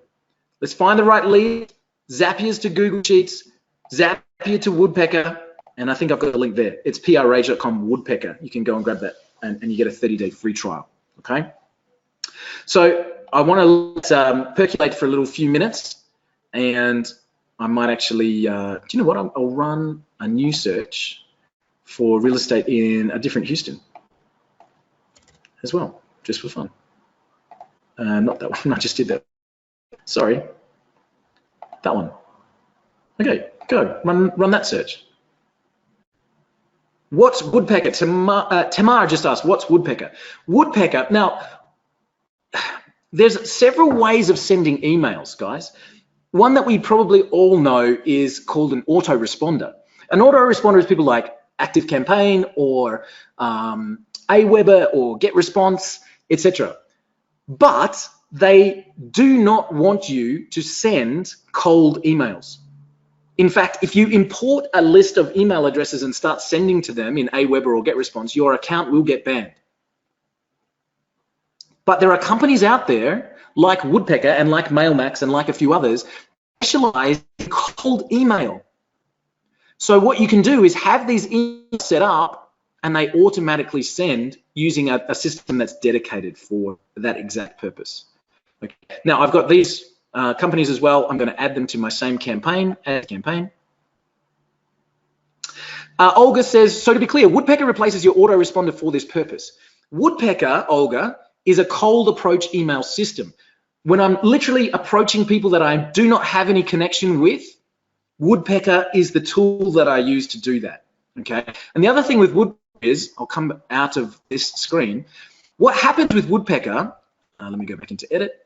Let's find the right lead. Zapier's to Google Sheets, Zapier to Woodpecker, and I think I've got a link there. It's prage.com Woodpecker. You can go and grab that, and you get a 30-day free trial. Okay, so I want to let percolate for a little few minutes, and I might actually, do you know what? I'll run a new search for real estate in a different Houston as well, just for fun. Not that one, I just did that. Sorry, that one. Okay, go, run that search. What's Woodpecker? Tamara just asked, what's Woodpecker? Woodpecker, now, there's several ways of sending emails, guys. One that we probably all know is called an autoresponder. An autoresponder is people like ActiveCampaign or Aweber or GetResponse, etc. But they do not want you to send cold emails. In fact, if you import a list of email addresses and start sending to them in Aweber or GetResponse, your account will get banned. But there are companies out there like Woodpecker and like MailMax and like a few others specialize in cold email. So what you can do is have these emails set up and they automatically send using a system that's dedicated for that exact purpose. Okay. Now I've got these companies as well. I'm going to add them to my same campaign. Add campaign. Olga says, so to be clear, Woodpecker replaces your autoresponder for this purpose. Woodpecker, Olga, is a cold approach email system. When I'm literally approaching people that I do not have any connection with, Woodpecker is the tool that I use to do that, okay? And the other thing with Woodpecker is, I'll come out of this screen, what happens with Woodpecker, let me go back into edit,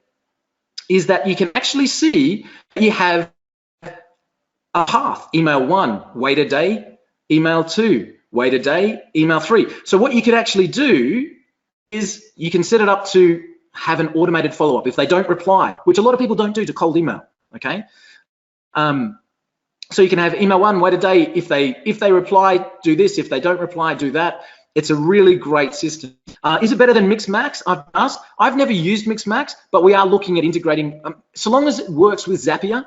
is that you can actually see you have a path. Email 1, wait a day. Email 2, wait a day. Email 3. So what you could actually do is you can set it up to have an automated follow-up if they don't reply, which a lot of people don't do to cold email, okay? So you can have email 1, wait a day. If they reply, do this. If they don't reply, do that. It's a really great system. Is it better than Mixmax? I've asked. I've never used Mixmax, but we are looking at integrating. So long as it works with Zapier,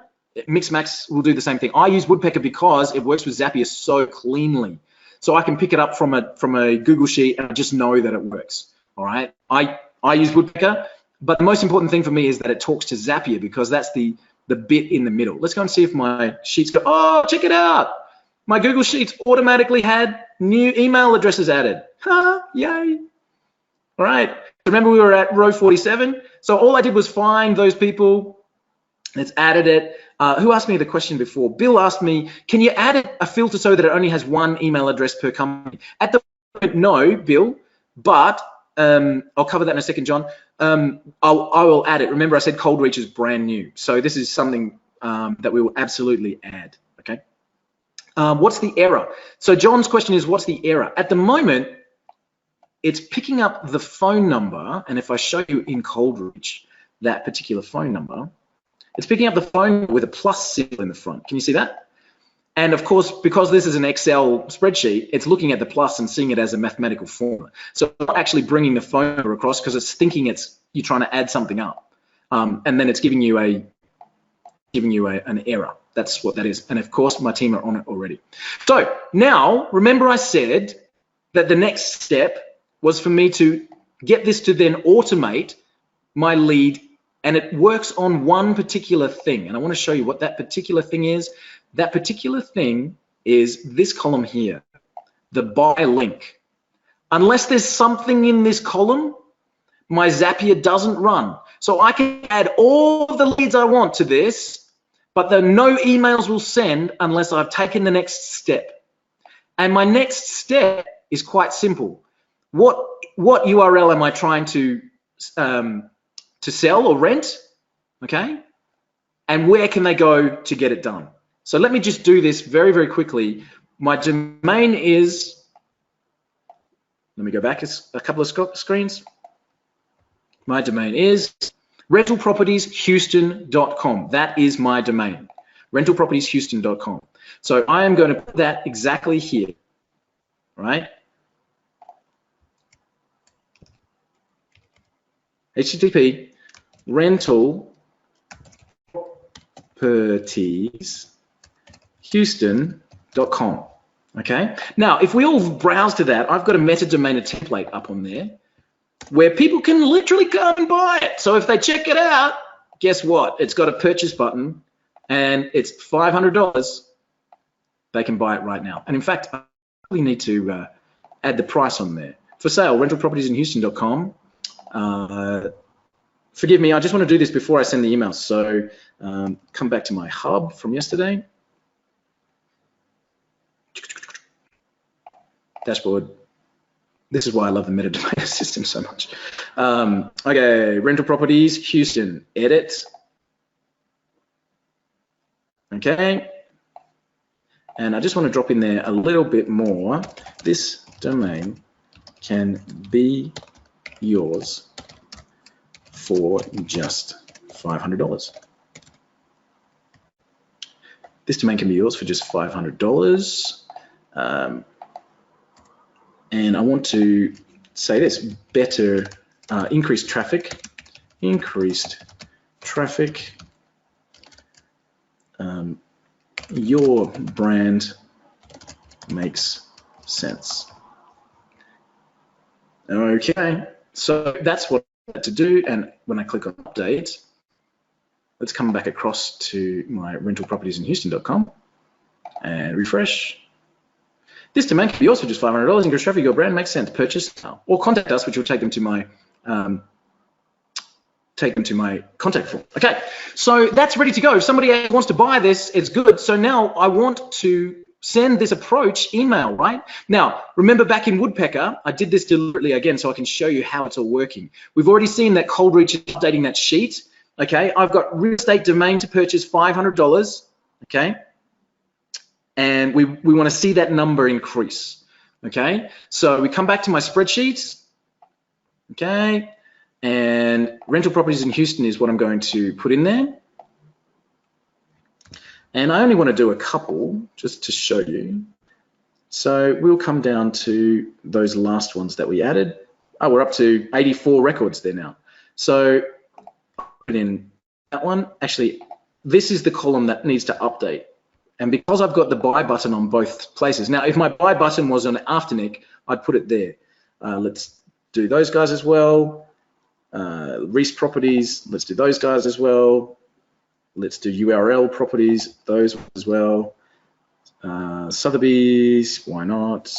Mixmax will do the same thing. I use Woodpecker because it works with Zapier so cleanly. So I can pick it up from a Google Sheet and I just know that it works. All right. I use Woodpecker, but the most important thing for me is that it talks to Zapier because that's the bit in the middle. Let's go and see if my sheets go. Oh, check it out. My Google Sheets automatically had new email addresses added. Yay. All right. Remember we were at row 47. So all I did was find those people. It's added it. Who asked me the question before? Bill asked me, can you add a filter so that it only has one email address per company? At the moment, no, Bill, but I'll cover that in a second, John. I will add it. Remember I said cold reach is brand new. So this is something that we will absolutely add, okay? What's the error? So John's question is, what's the error? At the moment, it's picking up the phone number, and if I show you in cold reach that particular phone number, it's picking up the phone with a plus symbol in the front. Can you see that? And of course, because this is an Excel spreadsheet, it's looking at the plus and seeing it as a mathematical formula. So it's not actually bringing the phone number across because it's thinking you're trying to add something up, and then it's giving you an error. That's what that is. And of course, my team are on it already. So now, remember I said that the next step was for me to get this to then automate my lead, and it works on one particular thing. And I want to show you what that particular thing is. That particular thing is this column here, the buy link. Unless there's something in this column, my Zapier doesn't run. So I can add all the leads I want to this, but no emails will send unless I've taken the next step. And my next step is quite simple. What URL am I trying to sell or rent? Okay, and where can they go to get it done? So let me just do this very, very quickly. My domain is, let me go back a couple of screens. My domain is rentalpropertieshouston.com. That is my domain, rentalpropertieshouston.com. So I am going to put that exactly here, right? HTTP rentalpropertieshouston.com. Okay. Now, if we all browse to that, I've got a meta domain, a template up on there where people can literally come and buy it. So if they check it out, guess what? It's got a purchase button and it's $500. They can buy it right now. And in fact, I probably need to add the price on there. For sale, rentalpropertiesinhouston.com. Forgive me, I just want to do this before I send the email. So come back to my hub from yesterday. Dashboard. This is why I love the metadata system so much. Okay, rental properties, Houston, edit. Okay. And I just want to drop in there a little bit more. This domain can be yours for just $500. This domain can be yours for just $500. And I want to say this, better, increased traffic. Your brand makes sense. Okay, so that's what I had to do. And when I click on update, let's come back across to my rentalpropertiesinhouston.com and refresh. This domain can be yours for just $500. Increase traffic, your brand makes sense. Purchase now, or contact us, which will take them to my contact form. Okay, so that's ready to go. If somebody wants to buy this, it's good. So now I want to send this approach email, right? Now, remember back in Woodpecker, I did this deliberately again so I can show you how it's all working. We've already seen that Cold Reach is updating that sheet. Okay, I've got real estate domain to purchase $500. Okay. And we want to see that number increase, okay? So we come back to my spreadsheets, okay? And rental properties in Houston is what I'm going to put in there. And I only want to do a couple just to show you. So we'll come down to those last ones that we added. Oh, we're up to 84 records there now. So I'll put in that one. Actually, this is the column that needs to update. And because I've got the buy button on both places, now if my buy button was on Afternic, I'd put it there. Let's do those guys as well. Reese Properties, let's do those guys as well. Let's do URL Properties, those as well. Sotheby's, why not?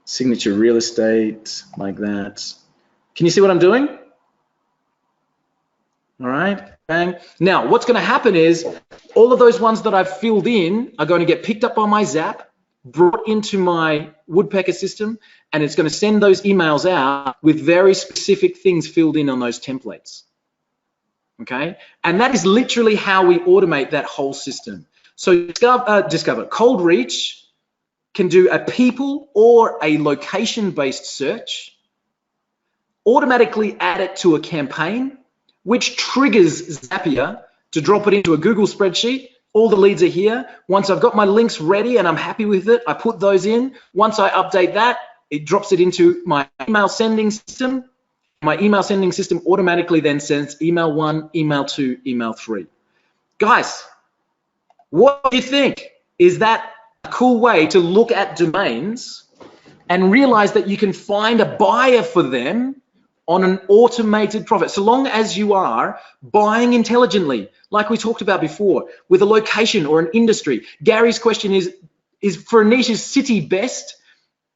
Signature Real Estate, like that. Can you see what I'm doing? All right, bang. Now, what's going to happen is all of those ones that I've filled in are going to get picked up by my Zap, brought into my Woodpecker system, and it's going to send those emails out with very specific things filled in on those templates. Okay, and that is literally how we automate that whole system. So Discover, Cold Reach can do a people or a location-based search, automatically add it to a campaign, which triggers Zapier to drop it into a Google spreadsheet. All the leads are here. Once I've got my links ready and I'm happy with it, I put those in. Once I update that, it drops it into my email sending system. My email sending system automatically then sends email 1, email 2, email 3. Guys, what do you think? Is that a cool way to look at domains and realize that you can find a buyer for them on an automated profit, so long as you are buying intelligently, like we talked about before, with a location or an industry. Gary's question is for a niche, is city best?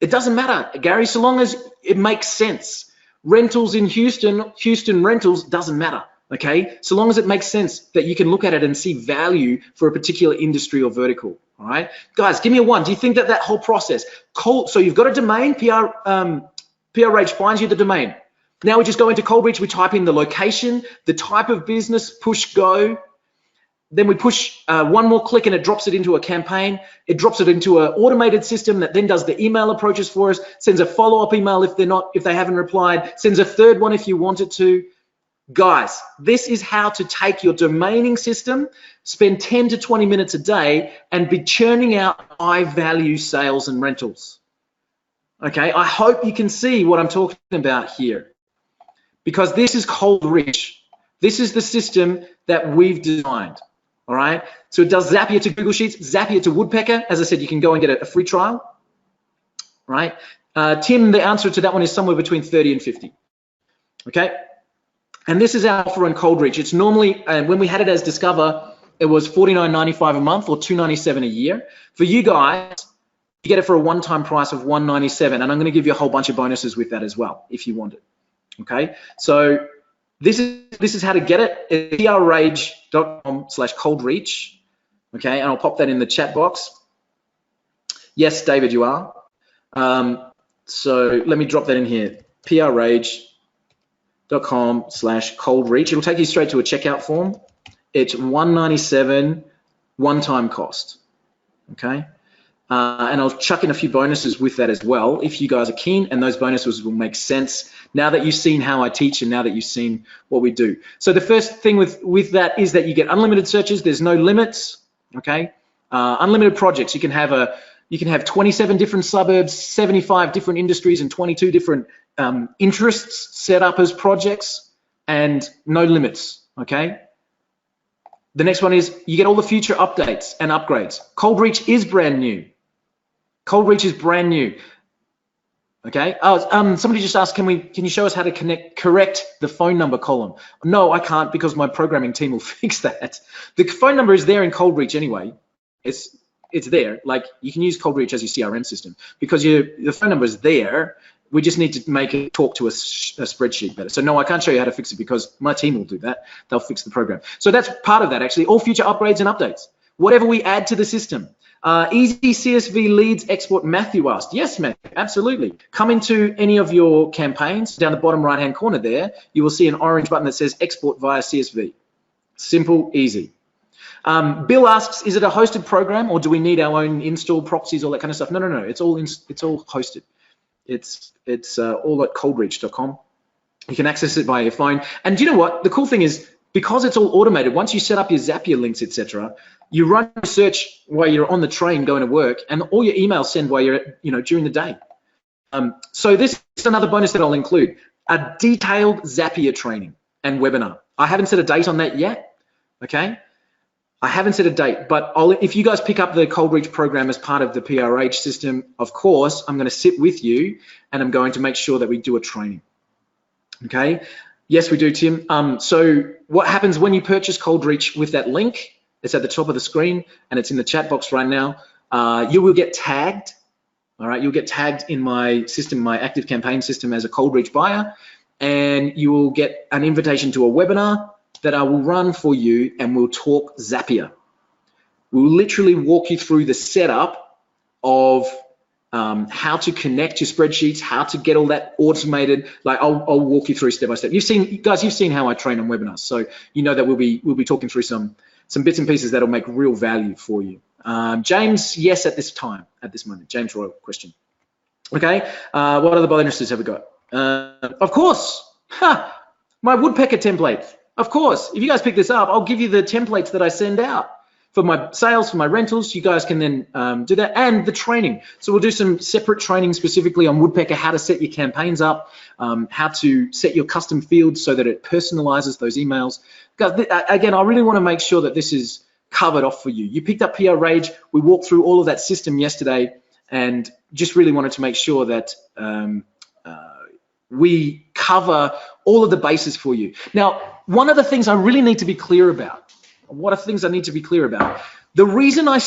It doesn't matter, Gary, so long as it makes sense. Rentals in Houston, Houston rentals, doesn't matter, okay? So long as it makes sense that you can look at it and see value for a particular industry or vertical, all right? Guys, give me a 1. Do you think that whole process, so you've got a domain, PRH finds you the domain. Now we just go into Cold Reach, we type in the location, the type of business, push go. then we push one more click and it drops it into a campaign. It drops it into an automated system that then does the email approaches for us, sends a follow-up email if they haven't replied, sends a third one if you want it to. Guys, this is how to take your domaining system, spend 10 to 20 minutes a day, and be churning out high-value sales and rentals. Okay, I hope you can see what I'm talking about here, because this is cold reach. This is the system that we've designed. All right, so it does Zapier to Google Sheets, Zapier to Woodpecker. As I said, you can go and get a free trial. Right, Tim, the answer to that one is somewhere between 30 and 50. Okay, and this is our offer on cold reach. It's normally, when we had it as Discover, it was $49.95 a month or $297 a year. For you guys, you get it for a one-time price of $197, and I'm going to give you a whole bunch of bonuses with that as well if you want it. Okay, so this is how to get it. It's prrage.com/coldreach. Okay, and I'll pop that in the chat box. Yes, David, you are. So let me drop that in here. prrage.com/coldreach. It'll take you straight to a checkout form. It's $197 one-time cost. Okay. And I'll chuck in a few bonuses with that as well if you guys are keen, and those bonuses will make sense now that you've seen how I teach and now that you've seen what we do. So the first thing with that is that you get unlimited searches. There's no limits. Okay, unlimited projects. You can have 27 different suburbs, 75 different industries, and 22 different interests set up as projects, and no limits. Okay. The next one is you get all the future updates and upgrades. Cold Reach is brand new. Cold Reach is brand new. Okay. Somebody just asked, can you show us how to correct the phone number column? No, I can't, because my programming team will fix that. The phone number is there in Cold Reach anyway. It's there. Like, you can use Cold Reach as your CRM system because the phone number is there. We just need to make it talk to a spreadsheet better. So no, I can't show you how to fix it because my team will do that. They'll fix the program. So that's part of that, actually. All future upgrades and updates. Whatever we add to the system. Easy CSV leads export, Matthew asked. Yes, Matthew, absolutely. Come into any of your campaigns. Down the bottom right-hand corner there, you will see an orange button that says export via CSV. Simple, easy. Bill asks, is it a hosted program or do we need our own install proxies, all that kind of stuff? No. It's all hosted. It's all at coldreach.com. You can access it via your phone. And do you know what? The cool thing is, because it's all automated, once you set up your Zapier links, etc., you run a search while you're on the train going to work, and all your emails send while you're during the day. So this is another bonus that I'll include: a detailed Zapier training and webinar. I haven't set a date on that yet. Okay. I haven't set a date, but if you guys pick up the Cold Reach program as part of the PRH system, of course, I'm going to sit with you and I'm going to make sure that we do a training. Okay. Yes, we do, Tim. So what happens when you purchase Cold Reach with that link? It's at the top of the screen and it's in the chat box right now. You will get tagged. All right. You'll get tagged in my system, my active campaign system, as a Cold Reach buyer, and you will get an invitation to a webinar that I will run for you, and we'll talk Zapier. We'll literally walk you through the setup of how to connect your spreadsheets, how to get all that automated. Like, I'll walk you through step by step. You've seen how I train on webinars, so you know that we'll be talking through some bits and pieces that'll make real value for you. James, yes, at this moment. James Royal, question. Okay, what other bonuses have we got? Of course, my Woodpecker template. Of course, if you guys pick this up, I'll give you the templates that I send out for my sales, for my rentals. You guys can then do that, and the training. So we'll do some separate training specifically on Woodpecker, how to set your campaigns up, how to set your custom fields so that it personalizes those emails. Guys, again, I really want to make sure that this is covered off for you. You picked up PR Rage. We walked through all of that system yesterday, and just really wanted to make sure that we cover all of the bases for you. Now, one of the things I really need to be clear about, the reason I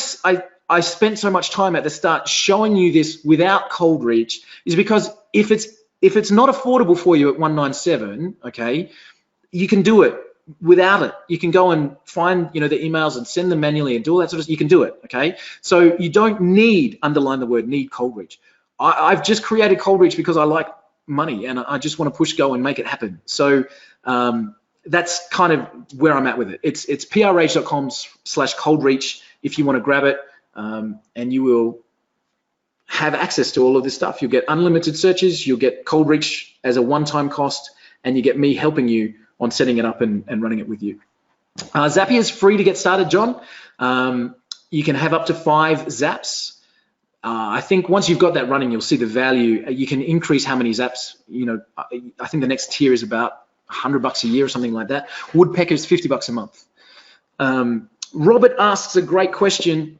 spent so much time at the start showing you this without Cold Reach is because if it's not affordable for you at $197, okay, you can do it without it. You can go and find the emails and send them manually and do all that sort of stuff. You can do it, okay? So you don't need, underline the word, need Cold Reach. I've just created Cold Reach because I like money and I just want to push go and make it happen. So that's kind of where I'm at with it. It's prh.com/coldreach if you want to grab it, and you will have access to all of this stuff. You'll get unlimited searches, you'll get Cold Reach as a one-time cost, and you get me helping you on setting it up and running it with you. Zapier is free to get started, John. You can have up to 5 zaps. I think once you've got that running, you'll see the value. You can increase how many zaps. I think the next tier is about $100 a year or something like that. Woodpecker is $50 a month. Robert asks a great question.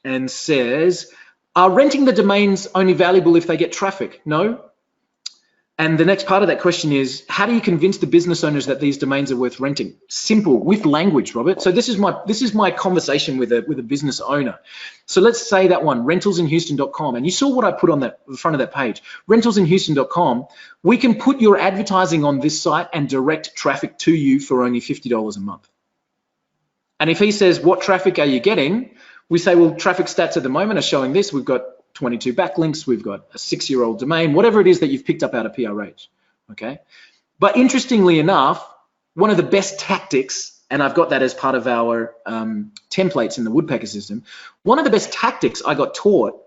And says, are renting the domains only valuable if they get traffic? No. And the next part of that question is, how do you convince the business owners that these domains are worth renting? Simple, with language, Robert. So this is my conversation with a business owner. So let's say that one, rentalsinhouston.com, and you saw what I put on the front of that page. Rentalsinhouston.com, we can put your advertising on this site and direct traffic to you for only $50 a month. And if he says, what traffic are you getting? We say, well, traffic stats at the moment are showing this. We've got 22 backlinks. We've got a 6-year-old domain, whatever it is that you've picked up out of PRH, okay? But interestingly enough, one of the best tactics, and I've got that as part of our templates in the Woodpecker system, one of the best tactics I got taught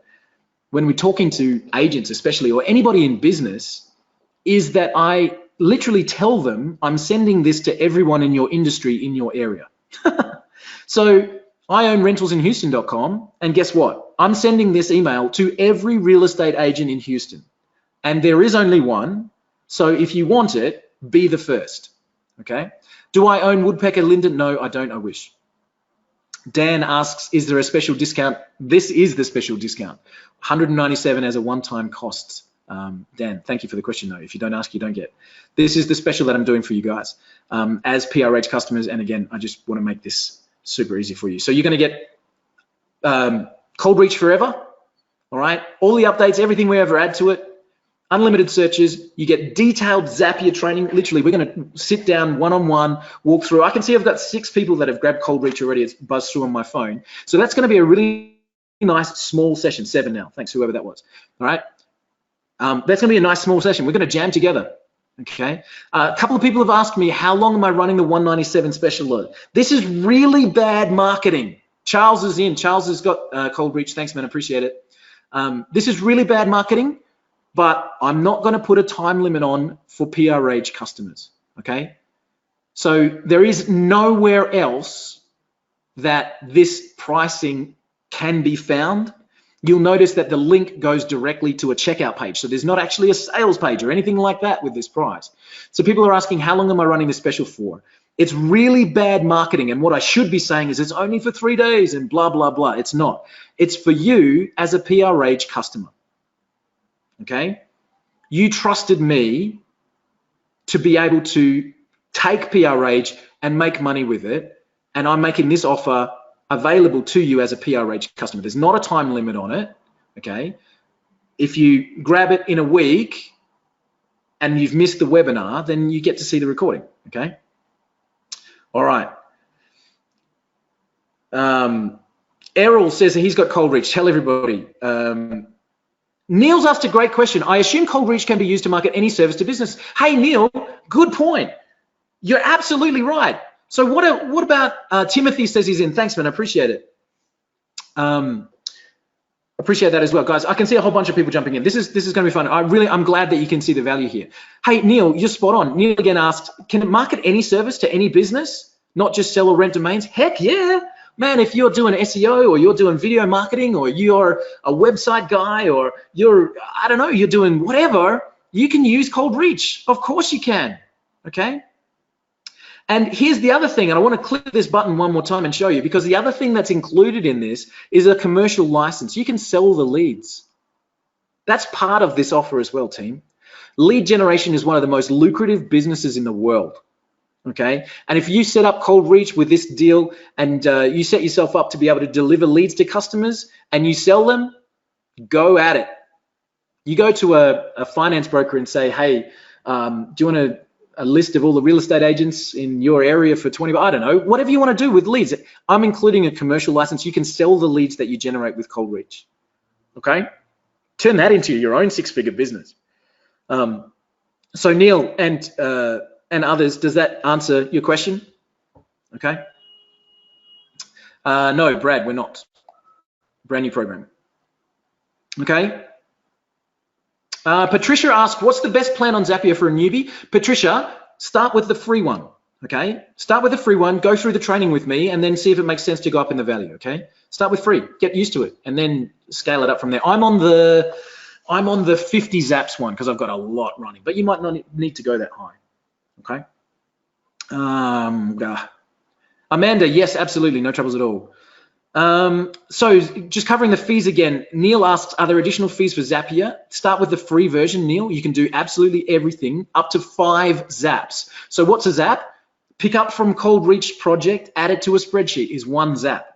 when we're talking to agents especially, or anybody in business, is that I literally tell them, I'm sending this to everyone in your industry in your area. So I own rentalsinhouston.com, and guess what? I'm sending this email to every real estate agent in Houston, and there is only one. So if you want it, be the first, okay? Do I own Woodpecker Linden? No, I don't, I wish. Dan asks, is there a special discount? This is the special discount, $197 as a one-time cost. Dan, thank you for the question though. If you don't ask, you don't get. This is the special that I'm doing for you guys as PRH customers, and again, I just want to make this super easy for you. So you're going to get Cold Reach forever, all right? All the updates, everything we ever add to it, unlimited searches. You get detailed Zapier training. Literally, we're going to sit down one-on-one, walk through. I can see I've got 6 people that have grabbed Cold Reach already. It's buzzed through on my phone. So that's going to be a really nice small session. 7 now. Thanks, whoever that was. All right. That's going to be a nice small session. We're going to jam together. Okay. A couple of people have asked me, how long am I running the 197 special load? This is really bad marketing. Charles is in. Charles has got Cold Reach. Thanks, man. Appreciate it. This is really bad marketing, but I'm not going to put a time limit on for PRH customers. Okay. So there is nowhere else that this pricing can be found. You'll notice that the link goes directly to a checkout page. So there's not actually a sales page or anything like that with this price. So people are asking, how long am I running this special for? It's really bad marketing. And what I should be saying is it's only for 3 days and blah, blah, blah. It's not. It's for you as a PRH customer. Okay? You trusted me to be able to take PRH and make money with it. And I'm making this offer available to you as a PRH customer. There's not a time limit on it, okay? If you grab it in a week and you've missed the webinar, then you get to see the recording, okay? All right. Errol says that he's got Cold Reach. Tell everybody. Neil's asked a great question. I assume Cold Reach can be used to market any service to business. Hey, Neil, good point. You're absolutely right. So what about Timothy says he's in? Thanks, man. I appreciate it. Appreciate that as well, guys. I can see a whole bunch of people jumping in. This is going to be fun. I'm glad that you can see the value here. Hey, Neil, you're spot on. Neil again asked, can it market any service to any business, not just sell or rent domains? Heck yeah, man. If you're doing SEO or you're doing video marketing or you're a website guy or you're doing whatever, you can use Cold Reach. Of course you can. Okay. And here's the other thing, and I want to click this button one more time and show you, because the other thing that's included in this is a commercial license. You can sell the leads. That's part of this offer as well, team. Lead generation is one of the most lucrative businesses in the world, okay? And if you set up Cold Reach with this deal and you set yourself up to be able to deliver leads to customers and you sell them, go at it. You go to a finance broker and say, hey, do you want a list of all the real estate agents in your area for 20, I don't know, whatever you want to do with leads. I'm including a commercial license. You can sell the leads that you generate with Cold Reach, okay? Turn that into your own 6-figure business. So Neil and and others, does that answer your question? Okay. No, Brad, we're not. Brand new program. Okay. Patricia asked, what's the best plan on Zapier for a newbie? Patricia, start with the free one. Okay. Start with the free one, go through the training with me, and then see if it makes sense to go up in the value. Okay. Start with free, get used to it, and then scale it up from there. I'm on the 50 Zaps one because I've got a lot running, but you might not need to go that high. Okay. Amanda, yes, absolutely, no troubles at all. So just covering the fees again, Neil asks, are there additional fees for Zapier? Start with the free version, Neil. You can do absolutely everything up to 5 Zaps. So what's a Zap? Pick up from Cold Reach project, add it to a spreadsheet is 1 Zap.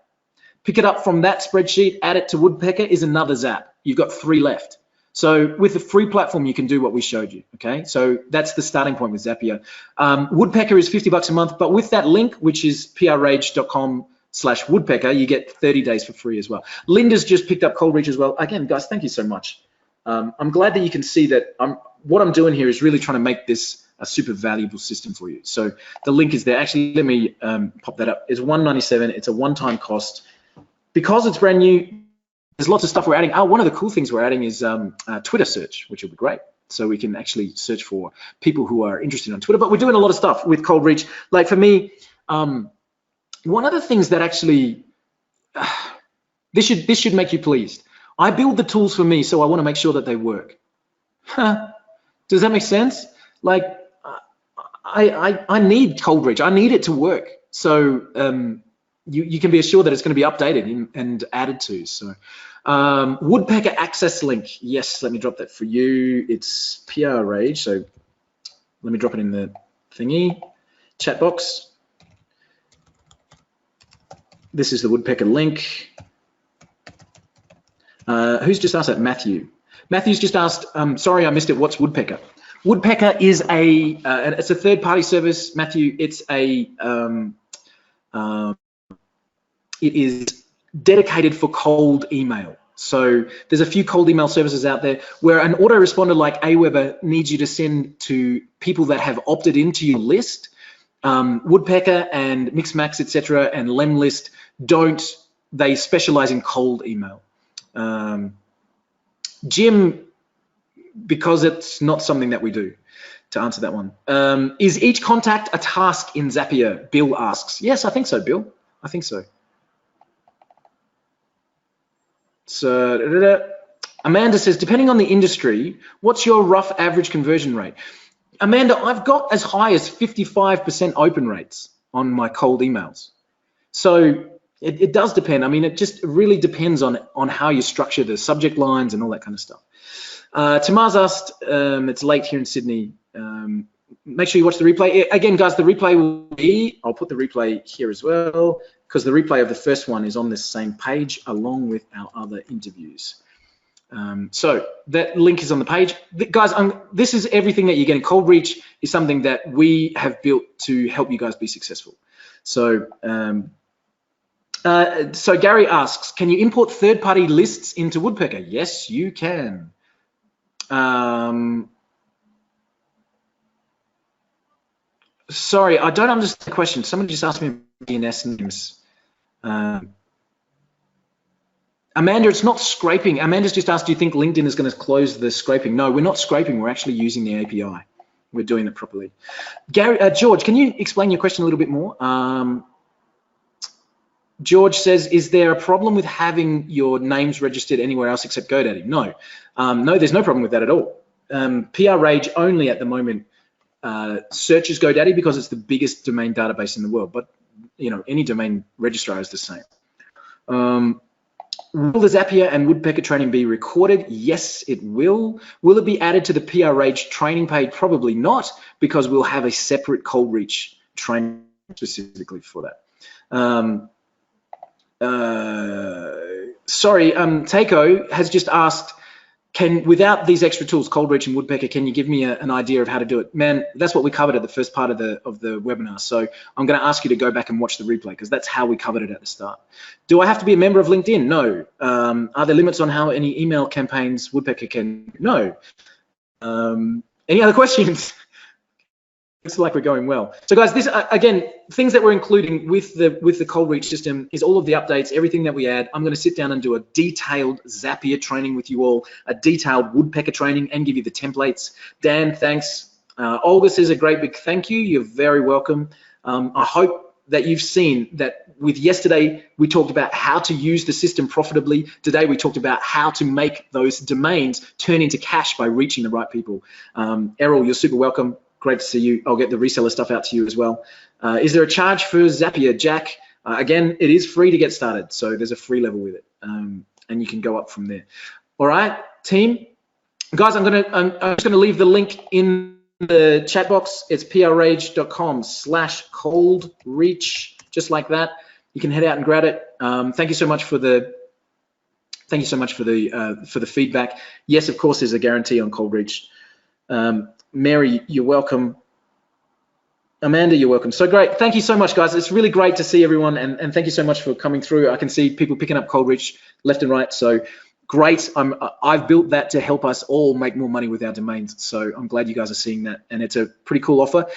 Pick it up from that spreadsheet, add it to Woodpecker is another Zap. You've got 3 left. So with the free platform, you can do what we showed you, okay? So that's the starting point with Zapier. Woodpecker is $50 a month, but with that link, which is prrage.com/woodpecker, you get 30 days for free as well. Linda's just picked up Cold Reach as well. Again, guys, thank you so much. I'm glad that you can see that what I'm doing here is really trying to make this a super valuable system for you. So the link is there. Actually, let me pop that up. It's $197. It's a one-time cost. Because it's brand new, there's lots of stuff we're adding. One of the cool things we're adding is Twitter search, which will be great. So we can actually search for people who are interested on Twitter. But we're doing a lot of stuff with Cold Reach. Like for me, one of the things that actually, this should make you pleased. I build the tools for me, so I want to make sure that they work. Does that make sense? Like, I need Cold Reach. I need it to work. So you can be assured that it's going to be updated and added to. So Woodpecker access link. Yes, let me drop that for you. It's PRRage. So let me drop it in the thingy chat box. This is the Woodpecker link. Who's just asked that? Matthew. Matthew's just asked, sorry, I missed it. What's Woodpecker? Woodpecker is it's a third-party service, Matthew. It's it is dedicated for cold email. So there's a few cold email services out there where an autoresponder like Aweber needs you to send to people that have opted into your list. Woodpecker and Mixmax, etc., and Lemlist don't. They specialize in cold email. Jim, because it's not something that we do. To answer that one, is each contact a task in Zapier? Bill asks. Yes, I think so, Bill. I think so. So Amanda says, depending on the industry, what's your rough average conversion rate? Amanda, I've got as high as 55% open rates on my cold emails. So it does depend. I mean, it just really depends on how you structure the subject lines and all that kind of stuff. Tamar's asked, it's late here in Sydney. Make sure you watch the replay. Again, guys, the replay will be, I'll put the replay here as well, because the replay of the first one is on this same page along with our other interviews. So that link is on the page. Guys, this is everything that you're getting. Cold Reach is something that we have built to help you guys be successful. So, so Gary asks, can you import third-party lists into Woodpecker? Yes, you can. Sorry, I don't understand the question. Someone just asked me DNS names. Amanda, it's not scraping. Amanda's just asked, do you think LinkedIn is going to close the scraping? No, we're not scraping. We're actually using the API. We're doing it properly. Gary, George, can you explain your question a little bit more? George says, is there a problem with having your names registered anywhere else except GoDaddy? No, no, there's no problem with that at all. PRRage only at the moment searches GoDaddy because it's the biggest domain database in the world, but you know, any domain registrar is the same. Will the Zapier and Woodpecker training be recorded? Yes, it will. Will it be added to the PRRage training page? Probably not, because we'll have a separate Cold Reach training specifically for that. Sorry, Takeo has just asked, without these extra tools, Cold Reach and Woodpecker, can you give me an idea of how to do it? Man, that's what we covered at the first part of the webinar. So I'm going to ask you to go back and watch the replay because that's how we covered it at the start. Do I have to be a member of LinkedIn? No. Are there limits on how any email campaigns Woodpecker can? No. Any other questions? Looks like we're going well. So guys, this again, things that we're including with the cold reach system is all of the updates, everything that we add. I'm going to sit down and do a detailed Zapier training with you all, a detailed woodpecker training, and give you the templates. Dan, thanks. Olga says a great big thank you. You're very welcome. I hope that you've seen that with yesterday, we talked about how to use the system profitably. Today, we talked about how to make those domains turn into cash by reaching the right people. Errol, you're super welcome. Great to see you. I'll get the reseller stuff out to you as well. Is there a charge for Zapier, Jack? Again, it is free to get started. So there's a free level with it. And you can go up from there. All right, team. Guys, I'm just gonna leave the link in the chat box. It's prrage.com/cold-reach, just like that. You can head out and grab it. Thank you so much for the feedback. Yes, of course, there's a guarantee on cold reach. Mary, you're welcome. Amanda, you're welcome. So great. Thank you so much, guys. It's really great to see everyone, and thank you so much for coming through. I can see people picking up cold reach left and right. So great. I've built that to help us all make more money with our domains. So I'm glad you guys are seeing that, and it's a pretty cool offer.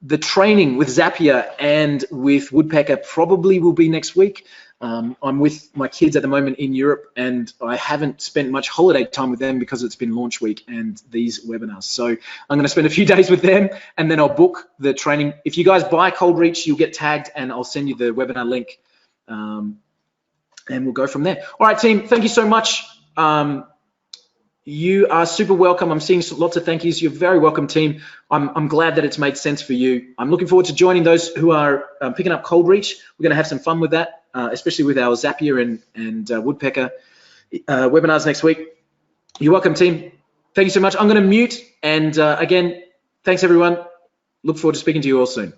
The training with Zapier and with Woodpecker probably will be next week. I'm with my kids at the moment in Europe, and I haven't spent much holiday time with them because it's been launch week and these webinars. So I'm going to spend a few days with them, and then I'll book the training. If you guys buy Cold Reach, you'll get tagged, and I'll send you the webinar link, and we'll go from there. All right, team, thank you so much. You are super welcome. I'm seeing lots of thank yous. You're very welcome, team. I'm glad that it's made sense for you. I'm looking forward to joining those who are picking up Cold Reach. We're going to have some fun with that, especially with our Zapier and Woodpecker webinars next week. You're welcome, team. Thank you so much. I'm going to mute. And again, thanks, everyone. Look forward to speaking to you all soon.